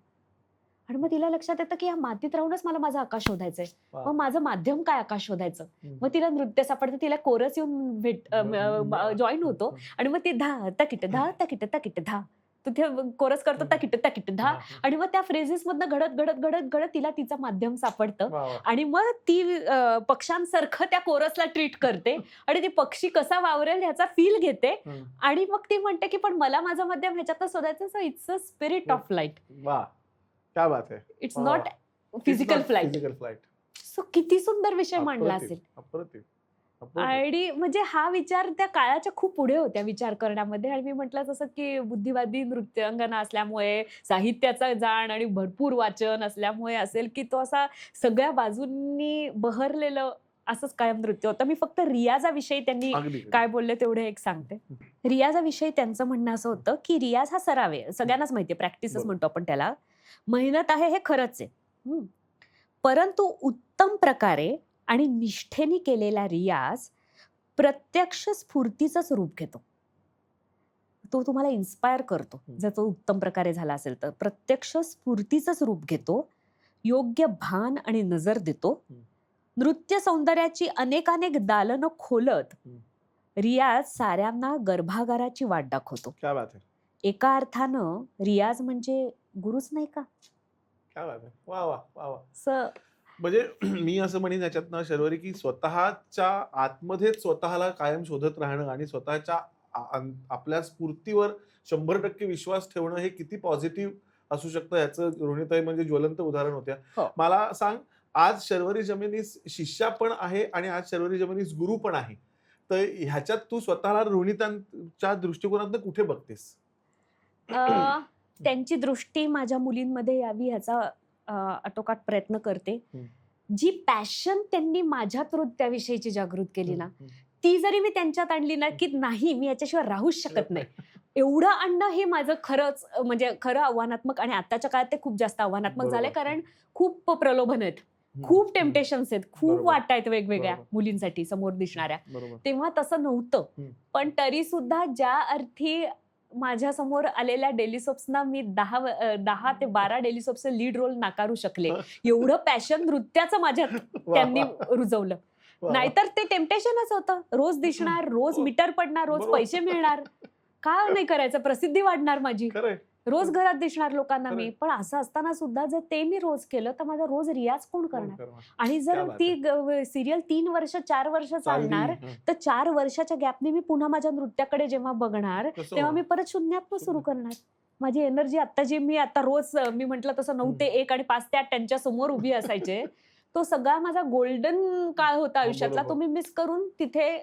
आणि मग तिला लक्षात येतं की या मातीत राहूनच मला माझं आकाश शोधायचंय. वा. मग माझं माध्यम काय आकाश शोधायचं. हम्म. मग तिला नृत्य सापडतं, तिला कोरस येऊन जॉईन होतो आणि मग ती धा तकिट तकिट धा तिथे कोरस करतो तकिट तकिट धा आणि मग त्या फ्रेझेस मधनं घडत घडत घडत घडत तिला तिचं माध्यम सापडतं वा, वा. आणि मग ती पक्ष्यांसारखं त्या कोरसला ट्रीट करते आणि ती पक्षी कसा वावरेल ह्याचा फील घेते हम्म. आणि मग ती म्हणते की पण मला माझं माध्यम ह्याच्यातच शोधायचं. So it's a spirit of light. वा, क्या बात है. इट्स वा, नॉट वा. Physical flight. Physical flight. So किती सुंदर विषय मांडला अप्रतिम, असेल. अप्रतिम, अप्रतिम. आणि म्हणजे हा विचार त्या काळाच्या खूप पुढे होत्या विचार करण्यामध्ये. आणि मी म्हटलं तसं की बुद्धिवादी नृत्यांगना असल्यामुळे, साहित्याचा जाण आणि भरपूर वाचन असल्यामुळे असेल की तो असा सगळ्या बाजूंनी बहरलेलं असंच कायम नृत्य होतं. मी फक्त रियाजाविषयी त्यांनी अगदी काय बोलले तेवढे एक सांगते. रियाजाविषयी त्यांचं म्हणणं असं होतं की रियाज हा सराव आहे. सगळ्यांनाच माहिती आहे, प्रॅक्टिसच बरोबर. म्हणतो आपण त्याला. मेहनत आहे हे खरंच आहे. परंतु उत्तम प्रकारे आणि निष्ठेने केलेला रियाज प्रत्यक्ष स्फूर्तीचंच रूप घेतो. तो तुम्हाला इन्स्पायर करतो जर तो उत्तम प्रकारे झाला असेल तर. प्रत्यक्ष स्फूर्तीचंच रूप घेतो, योग्य भान आणि नजर देतो. नृत्य सौंदर्याची अनेकानेक दालनं खोलत रियाज साऱ्यांना गर्भागाराची वाट दाखवतो. क्या बात है. एका अर्थानं रियाज म्हणजे गुरुच नाही का. क्या बात है. वा वा वा वा. स- म्हणजे मी असं म्हणेन याच्यातनं शर्वरी की स्वतःच्या आतमध्येच स्वतःला कायम शोधत राहणं आणि स्वतःच्या आपल्या स्फूर्तीवर 100% विश्वास ठेवणं हे किती पॉझिटिव्ह असू शकतं याचं रोहिणीताई म्हणजे ज्वलंत उदाहरण होत्या. हो. मला सांग, आज शर्वरी जमेनीस शिष्या पण आहे आणि आज शर्वरी जमेनीस गुरु पण आहे, तर ह्याच्यात तू स्वतःला रोहिणीतांच्या दृष्टिकोनातनं कुठे बघतेस? त्यांची दृष्टी माझ्या मुलींमध्ये यावी ह्याचा आटोकाट प्रयत्न करते. जी पॅशन त्यांनी माझ्यात नृत्याविषयीची जागृत केली ना, ती जरी मी त्यांच्यात आणली ना की नाही मी याच्याशिवाय राहूच शकत नाही, एवढं आणणं हे माझं खरंच म्हणजे खरं आव्हानात्मक. आणि आताच्या काळात ते खूप जास्त आव्हानात्मक झाले, कारण खूप प्रलोभन आहेत, खूप टेम्पटेशन्स आहेत, खूप बरोबर. वाट आहेत वेगवेगळ्या बरोबर. मुलींसाठी समोर दिसणाऱ्या. बरोबर. तेव्हा तसं नव्हतं. पण तरी सुद्धा ज्या अर्थी माझ्या समोर आलेल्या डेली सोप्सना मी 10 ते 12 डेली सोप्सचे लीड रोल नाकारू शकले, एवढं पॅशन नृत्याचं माझ्यात त्यांनी रुजवलं. नाहीतर ते टेम्पटेशनच होतं. रोज दिसणार, रोज मीटर पडणार, रोज बरोबर. पैसे मिळणार, का नाही करायचं, प्रसिद्धी वाढणार माझी, खरंय. रोज घरात दिसणार लोकांना मी. खरंय. पण असं असताना सुद्धा जर ते मी रोज केलं तर माझा रोज रियाज कोण करणार. करणार. आणि क्या जर बात ती सिरियल 3 वर्ष 4 वर्ष चालणार तर 4 वर्षाच्या गॅपने मी पुन्हा माझ्या नृत्याकडे जेव्हा बघणार कसं तेव्हा मी होणार? परत शून्यातनं सुरू करणार. माझी एनर्जी आता जी मी आता रोज मी म्हटलं तसं 9 ते 1 आणि 5 ते 8 त्यांच्या समोर उभी असायचे, तो सगळा माझा गोल्डन काळ होता आयुष्यातला, तो बरोबर. मी मिस करून तिथे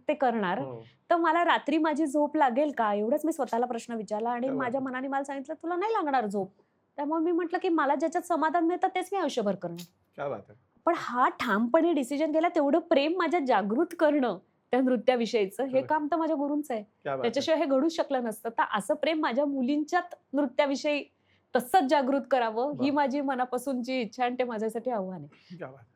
ते करणार. हो. तर मला रात्री माझी झोप लागेल का, एवढंच मी स्वतःला प्रश्न विचारला. आणि क्या बात माझ्या आहे. मनाने मला सांगितलं तुला नाही लागणार झोप. त्यामुळे मी म्हटलं की मला ज्याच्यात समाधान मिळतं तेच मी आयुष्यभर करणार. क्या बात है. पण हा ठामपणे डिसिजन केला, तेवढं प्रेम माझ्यात जागृत करणं त्या नृत्याविषयीचं, हे खरंय. काम तर माझ्या गुरूंचं आहे. क्या बात है. त्याच्याशिवाय हे घडूच शकलं नसतं. तर असं प्रेम माझ्या मुलींच्यात नृत्याविषयी तसंच जागृत करावं ही वा. माझी मनापासूनची इच्छा आणि ते माझ्यासाठी आव्हान आहे. क्या बात है.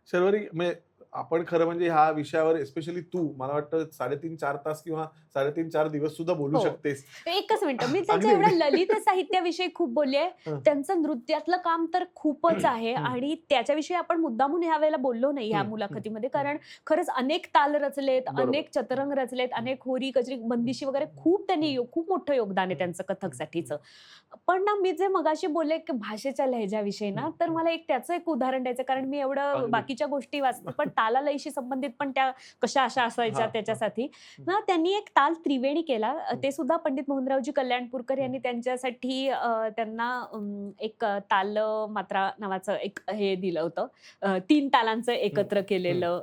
शर्वरी, म्हणजे आपण खरं म्हणजे ह्या विषयावर एस्पेशली तू मला वाटतं 3.5-4 तास किंवा 3.5-4 दिवस सुद्धा बोलू हो. शकतेस. एकच मिनिटं, मी त्यांच्या अगदी. एवढ्या ललित साहित्याविषयी खूप बोलले. हं. त्यांचं नृत्यातलं काम तर खूपच आहे आणि त्याच्याविषयी आपण मुद्दामून ह्या वेळेला बोललो नाही ह्या मुलाखतीमध्ये, कारण खरंच अनेक ताल रचलेत, बरोबर. अनेक चतरंग रचलेत, अनेक होरी कजरी बंदिशी वगैरे खूप त्यांनी खूप मोठं योगदान आहे त्यांचं कथकसाठीचं. पण ना मी जे मगाशी बोलले की भाषेच्या लहेजाविषयी ना, तर मला त्याचं एक उदाहरण द्यायचं, कारण मी एवढं अगदी. बाकीच्या गोष्टी वाचते पण तालालयीशी संबंधित पण त्या कशा अशा असायच्या हा, त्याच्यासाठी ना त्यांनी एक ताल त्रिवेणी केला. ते सुद्धा पंडित मोहनरावजी कल्याणपूरकर यांनी त्यांच्यासाठी त्यांना एक ताल मात्रा नावाचं एक हे दिलं होतं. 3 तालांचं एकत्र केलेलं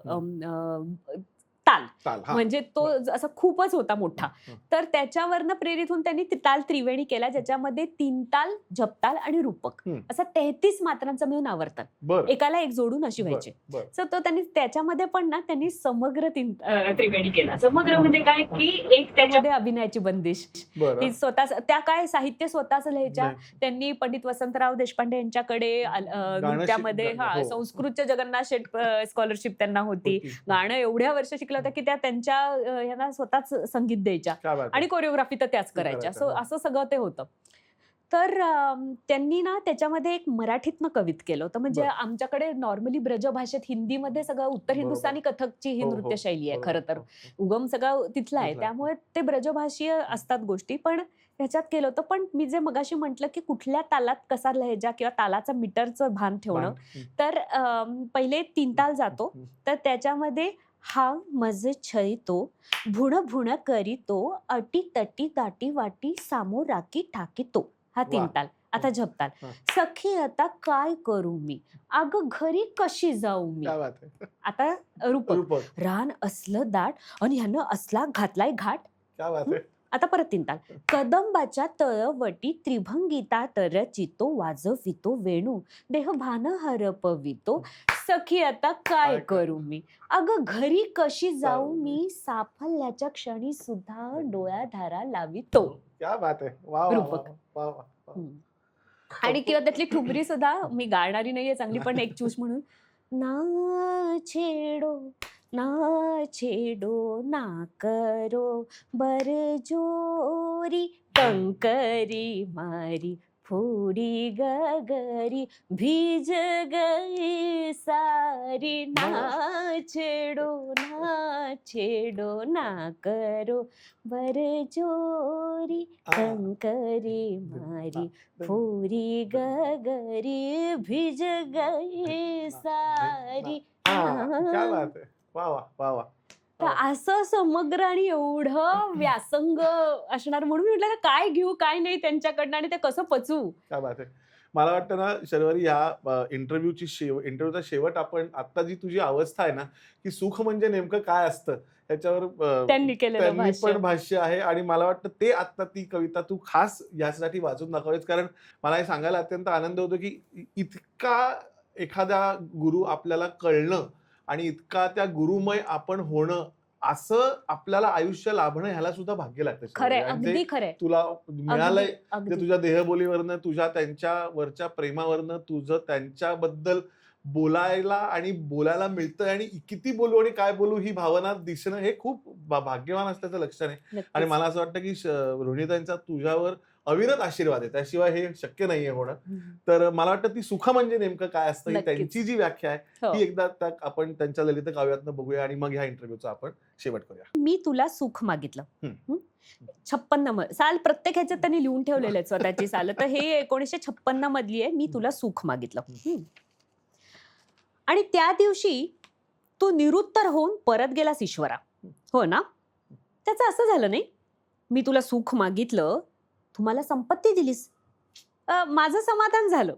ताल, हा. म्हणजे तो असा खूपच होता मोठा. तर त्याच्यावरनं प्रेरित होऊन त्यांनी ताल त्रिवेणी केला, ज्याच्यामध्ये 3 ताल, जपताल आणि रूपक असं 33 मात्रांचं मिळून आवर्तन बरं. एकाला एक जोडून अशी व्हायची. बरं. सो तो त्यांनी त्याच्यामध्ये पण ना त्यांनी समग्र त्रिवेणी केला. समग्र म्हणजे काय की एक त्याच्यामध्ये अभिनयाची बंदिश, बरं. ती स्वतः त्या काय साहित्य स्वतःच लिहायच्या. नाही. त्यांनी पंडित वसंतराव देशपांडे यांच्याकडे नृत्यामध्ये हो. संस्कृतच्या जगन्नाथ शेठ स्कॉलरशिप त्यांना होती. गाणं एवढ्या वर्ष शिकलं होतं की त्या त्यांच्या ह्यांना स्वतःच संगीत द्यायच्या क्या बात है. आणि कोरिओग्राफी तर त्याच करायच्या. करायच्या, हो. असं सगळं ते होतं. तर त्यांनी ना त्याच्यामध्ये एक मराठीतनं कवित केलं होतं. म्हणजे बरं. आमच्याकडे नॉर्मली ब्रजभाषेत हिंदीमध्ये सगळं उत्तर बरोबर. हिंदुस्थानी कथकची ही हो, हो. नृत्य शैली आहे बरोबर. खरं तर. हो, हो. उगम सगळं तिथला आहे. तिथलं आहे. त्यामुळे ते ब्रजभाषीय असतात गोष्टी. पण ह्याच्यात केलं होतं. पण मी जे मगाशी म्हटलं, की कुठल्या तालात कसा लहेजा किंवा तालाचं मीटरचं भान ठेवणं. भान. हं. तर पहिले 3 ताल जातो. हं. तर त्याच्यामध्ये हा मज छळीतो, भुण भुण करीतो, अटी तटी दाटी वाटी सामोराकी ठाकीतो. हा 3 वाह! ताल. आता हं. झपताल. हां. सखी आता काय करू मी? अगं घरी कशी जाऊ मी? क्या बात है. आता रूपक. रूपक. रान असलं दाट आणि ह्यानं असला घातलाय घाट. क्या बात हं? है. आता परत 3 ताल. कदंबाच्या तळवटी त्रिभंगीता तरचितो, वाजवितो वेणू, देहभान हरपवितो, सखी आता काय काय करू मी? अगं घरी कशी जाऊ जाऊ मी? साफल्याच्या क्षणी सुद्धा डोळ्याधारा लावितो. क्या बात है. वाह, वाह, रूपक. वाह, वाह, वाह, वाह. हं. आणि किंवा त्यातली ठुमरी सुद्धा मी गाणारी नाहीये चांगली, पण एक चूस म्हणून ना छेडो ना करो बरजोरी, कंकरी मारी फूडी गगरी, भीज गई सारी. ना छेडो ना करो बरजोरी, कंकरी मारी फूरी गगरी, भीज गई सारी. क्या बात है. वाह, वाह, वाह, वाह. तर असं समग्र आणि एवढं व्यासंग असणार म्हणून मी म्हटलं काय घेऊ काय नाही त्यांच्याकडनं आणि ते कसं पचवू. क्या बात है. मला वाटतं ना शर्वरी ह्या इंटरव्ह्यूचा शेवट आपण आता जी तुझी अवस्था आहे ना, की सुख म्हणजे नेमकं काय असतं ह्याच्यावर त्यांनी केलेलं त्यांनी भाष्य. पण भाष्य आहे आणि मला वाटतं ते आता ती कविता तू खास यासाठी वाचून दाखवावीस. कारण मला हे सांगायला अत्यंत आनंद होतो, की इतका एखादा गुरु आपल्याला कळणं आणि इतका त्या गुरुमय आपण होणं, असं आपल्याला आयुष्य लाभणं ह्याला सुद्धा भाग्य लागतं खरंय, शर्वरी. आणि ते अगदी खरंय. तुला मिळालंय. अगदी, ते अगदी. तुझ्या देहबोलीवरनं, तुझ्या त्यांच्यावरच्या प्रेमावरनं, तुझं त्यांच्याबद्दल बोलायला मिळतंय आणि किती बोलू आणि काय बोलू ही भावना दिसणं हे खूप भाग्यवान असल्याचं लक्षण आहे. आणि नक्कीच. मला असं वाटतं की रोहिणीताईंचा तुझ्यावर अविरत आशीर्वाद आहे. त्याशिवाय हे शक्य नाहीये होणं. तर मला वाटतं ती सुख म्हणजे नेमकं काय असतं ही नक्कीच. त्यांची जी व्याख्या आहे हो. ती एकदा आपण त्यांच्या ललित काव्यातनं बघूया आणि मग ह्या इंटरव्ह्यूचा आपण शेवट करूया. मी तुला सुख मागितलं. हं. हं? 56 साल प्रत्येक ह्याच्यात त्यांनी लिहून ठेवलेले आहेत स्वतःची साल. तर हे 1956 मधली आहे. मी तुला सुख मागितलं. हं. आणि त्या दिवशी तू निरुत्तर होऊन परत गेलास ईश्वरा. हो ना? त्याचं असं झालं नाही. मी तुला सुख मागितलं, तू मला संपत्ती दिलीस. माझं समाधान झालं.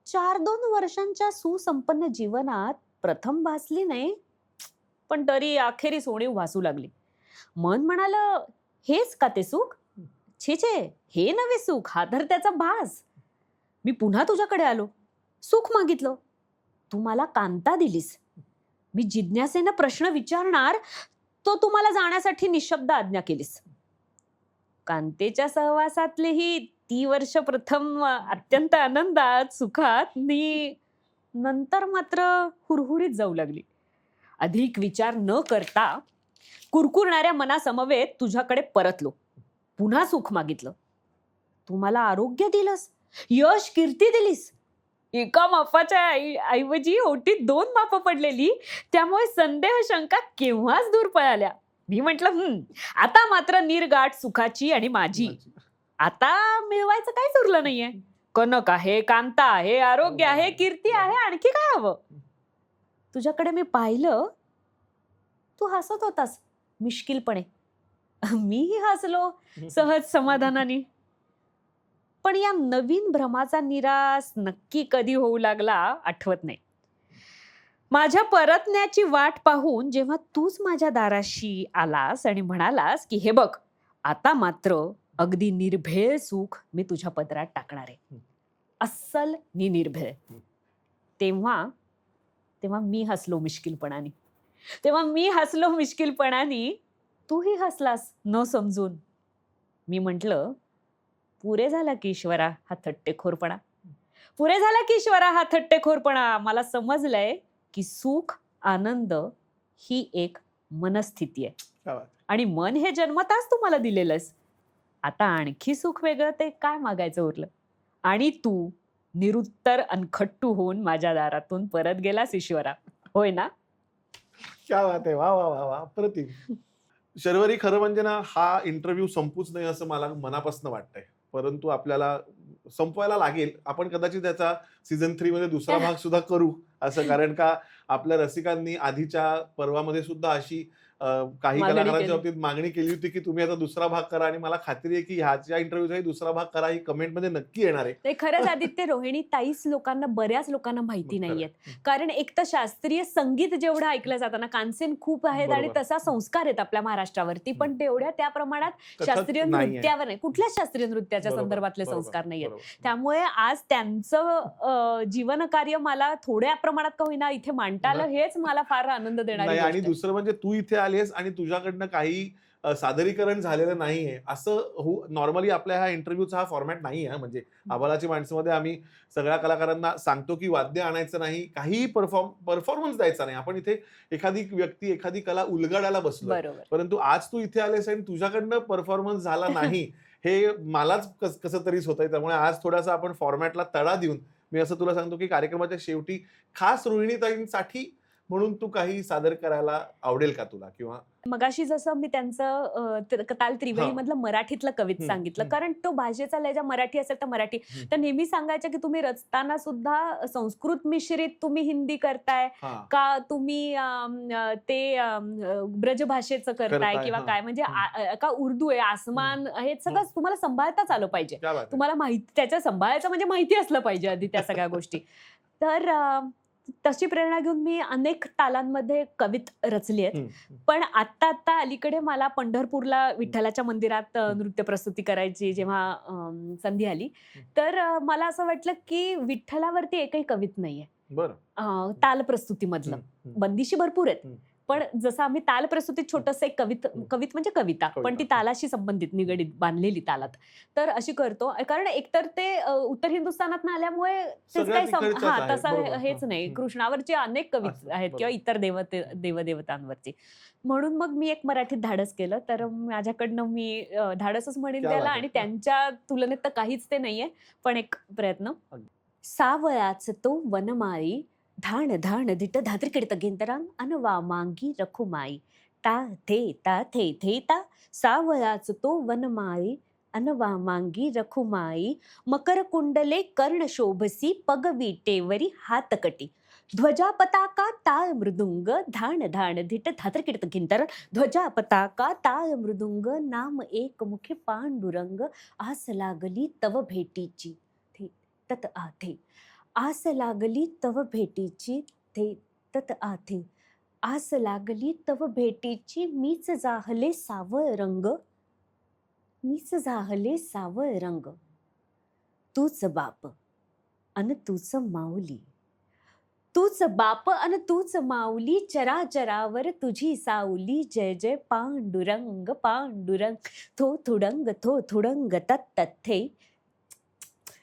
4-2 वर्षांच्या सुसंपन्न जीवनात प्रथम भासली नाही, पण तरी अखेरीस उणीव भासू लागली. मन म्हणालं, हेच का ते सुख? छे छे, हे नवे सुख, हा तर त्याचा भास. मी पुन्हा तुझ्याकडे आलो, सुख मागितलं, तू मला कांता दिलीस. मी जिज्ञासेनं प्रश्न विचारणार, तो तुम्हाला जाण्यासाठी निशब्द आज्ञा केलीस. कांतेच्या सहवासातली ही ती वर्ष प्रथम अत्यंत आनंदात, सुखात, नंतर मात्र हुरहुरीत जाऊ लागली. अधिक विचार न करता कुरकुरणाऱ्या मनासमवेत तुझ्याकडे परतलो. पुन्हा सुख मागितलं. तू मला आरोग्य दिलंस, यश कीर्ती दिलीस. एका मापाच्या ऐवजी ओटीत 2 मापं पडलेली, त्यामुळे संदेह शंका केव्हाच दूर पळाल्या. मी म्हटलं आता मात्र निर्गाठ सुखाची आणि माझी. आता मिळवायचं काहीच उरलं नाहीये. कनक आहे, कांता आहे, आरोग्य आहे, कीर्ती आहे, आणखी काय हवं? तुझ्याकडे मी पाहिलं, तू हसत होतास मिश्किलपणे. मीही हसलो सहज समाधानाने. पण या नवीन भ्रमाचा निराश नक्की कधी होऊ लागला आठवत नाही. माझ्या परतण्याची वाट पाहून जेव्हा तूच माझ्या दाराशी आलास आणि म्हणालास की हे बघ, आता मात्र अगदी निर्भेळ सुख मी तुझ्या पदरात टाकणार आहे, अस्सल नि निर्भेळ. तेव्हा मी हसलो मिश्किलपणाने. तूही हसलास न समजून. मी म्हटलं, पुरे झाला की ईश्वरा हा थट्टेखोरपणा. मला समजलंय की सुख आनंद ही एक मनस्थिती आहे आणि मन हे जन्मताच तुम्हाला दिलेलंस. आता आणखी सुख वेगळं ते काय मागायचं उरलं. आणि तू निरुत्तर अनखट्टू होऊन माझ्या दारातून परत गेलास ईश्वरा. होय ना? क्या बात आहे, वा वा वा वा, अप्रतिम. शर्वरी, खरं म्हणजे ना, हा इंटरव्ह्यू संपूच नाही असं मला मनापासून वाटतंय, परंतु आपल्याला संपवायला लागेल. आपण कदाचित त्याचा सीझन 3 मध्ये दुसरा भाग सुद्धा करू असं, कारण का आपल्या रसिकांनी आधीच्या पर्वामध्ये सुद्धा अशी काही मागणी कलाकारांच्या केली. बाबतीत मागणी केली होती की तुम्ही आता दुसरा भाग करा, आणि मला खात्री आहे की ह्याच्या इंटरव्ह्यूचाही दुसरा भाग करा, ही कमेंटमध्ये नक्की येणार आहे. ते खरंच आदित्य, रोहिणी ताईच बऱ्याच लोकांना माहिती खरं नाहीयेत. आहे. कारण एक तर शास्त्रीय संगीत जेवढं ऐकलं जातं ना, कानसेन खूप आहेत आणि बरोबर. तसा संस्कार आहेत आपल्या महाराष्ट्रावरती, पण तेवढ्या त्या प्रमाणात कथक शास्त्रीय नाहीये. नृत्यावर नाही, कुठल्याच शास्त्रीय नृत्याच्या बरोबर, संदर्भातले बरोबर, संस्कार नाहीयेत. बरोबर. त्यामुळे आज त्यांचं जीवनकार्य मला थोड्या प्रमाणात का होईना इथे मांडता आलं, हेच मला फार आनंद देणारी नाही, गोष्ट आणि आहे. दुसरं म्हणजे तू इथे आलीस आणि तुझ्याकडनं काही सादरीकरण झालेलं नाहीये असं नॉर्मली आपल्या ह्या इंटरव्ह्यूचा हा फॉर्मॅट नाही आहे. म्हणजे आबालाची माणसामध्ये आम्ही सगळ्या कलाकारांना सांगतो की वाद्य आणायचं नाही, काहीही परफॉर्मन्स द्यायचा नाही. आपण इथे एखादी व्यक्ती, एखादी कला उलगडायला बसलोय. बरोबर. परंतु आज तू इथे आलेस आणि तुझ्याकडनं परफॉर्मन्स झाला नाही, हे मलाच कसं तरीच होतंय. त्यामुळे आज थोडासा आपण फॉर्मॅटला तडा देऊन मी असं तुला सांगतो की कार्यक्रमाच्या शेवटी खास रोहिणीताईंसाठी म्हणून तू काही सादर करायला आवडेल का तुला? किंवा मगाशी जसं मी त्यांचं ताल त्रिवेणी हां. मधलं मराठीतलं कवित सांगितलं, कारण तो भाषेचा लहजा मराठी असेल तर मराठी. तर नेहमी सांगायचं की तुम्ही रचताना सुद्धा संस्कृत मिश्रित तुम्ही हिंदी करताय हां. का तुम्ही ते ब्रज भाषेचं करताय करताय, किंवा हां. काय, म्हणजे का उर्दू आहे, आसमान, हे सगळं तुम्हाला सांभाळताच आलं पाहिजे. क्या बात आहे. तुम्हाला माहिती त्याच्या सांभाळायचं म्हणजे माहिती असलं पाहिजे आधी त्या सगळ्या गोष्टी. तर तशी प्रेरणा घेऊन मी अनेक तालांमध्ये कवित रचली आहेत. पण आत्ता अलीकडे मला पंढरपूरला विठ्ठलाच्या मंदिरात नृत्य प्रस्तुती करायची जेव्हा संधी आली, तर मला असं वाटलं की विठ्ठलावरती एकही कवित नाहीये ताल प्रस्तुतीमधलं. बंदिशी भरपूर आहेत, पण जसं आम्ही ताल प्रस्तुतीत छोटंसं एक कवित म्हणजे कविता, पण ती तालाशी संबंधित, निगडीत, बांधलेली तालात. तर अशी करतो, कारण एकतर ते उत्तर हिंदुस्थानात आल्यामुळे तसं हेच नाही. कृष्णावरची अनेक कवित आहेत किंवा इतर देवदेवतांवरची. म्हणून मग मी एक मराठीत धाडस केलं. तर माझ्याकडनं मी धाडसच म्हणेन त्याला, आणि त्यांच्या तुलनेत तर काहीच ते नाहीये, पण एक प्रयत्न. सावळाच तो वनमाळी, धाण धाण धिट धात्रिकिडत गेंतरान अन वामांगी रखुमाई. ता थे थे ता, सावळाच तो वनमाळी अन वामांगी रखुमाई. मकर कुंडले कर्ण शोभसी, पग विटेवरी हातकटी. ध्वजा पताका ताळ मृदुंग, धाण धाण धिट धात्रिकिडत गेंतरान. ध्वजा पताका ताळ मृदुंग, नाम एक मुखी पांडुरंग. आस लागली तव भेटीची, थे तत आथे. आस लागली तव भेटीची, थे तत आथे. आस लागली तव भेटीची, मीच जाहले सावळ रंग. मीच जाहले सावळ रंग. तूच बाप अन तूच माऊली. तूच बाप अन तूच माऊली, चराचरावर तुझी सावली. जय जय पांडुरंग पांडुरंग, थो थुडंग तत्तथे.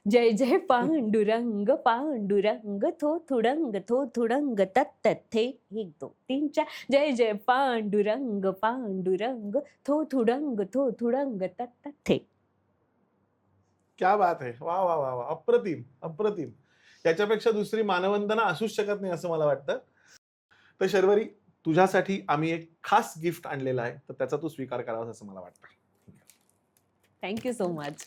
जय जय पांडुरंग पांडुरंग, थो थुडंग तत्तथे. 1 2 3 4. जय जय पांडुरंग पांडुरंग, थो थुडंग तत्तथे. क्या बात आहे. वा वा वा वा, अप्रतिम अप्रतिम. याच्यापेक्षा दुसरी मानवंदना असूच शकत नाही असं मला वाटतं. तर शर्वरी, तुझ्यासाठी आम्ही एक खास गिफ्ट आणलेलं आहे, तर त्याचा तू स्वीकार करावास असं मला वाटतं. Thank you so much.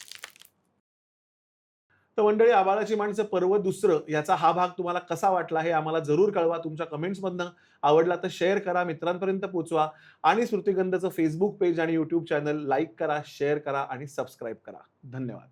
तर मंडळी, आबाळाची माणसं पर्व दुसरं याचा हा भाग तुम्हाला कसा वाटला हे आम्हाला जरूर कळवा. तुमच्या कमेंट्समधनं आवडला तर शेअर करा, मित्रांपर्यंत पोहोचवा, आणि श्रुतिगंधचं फेसबुक पेज आणि YouTube चॅनल लाईक करा, शेअर करा आणि सबस्क्राईब करा. धन्यवाद.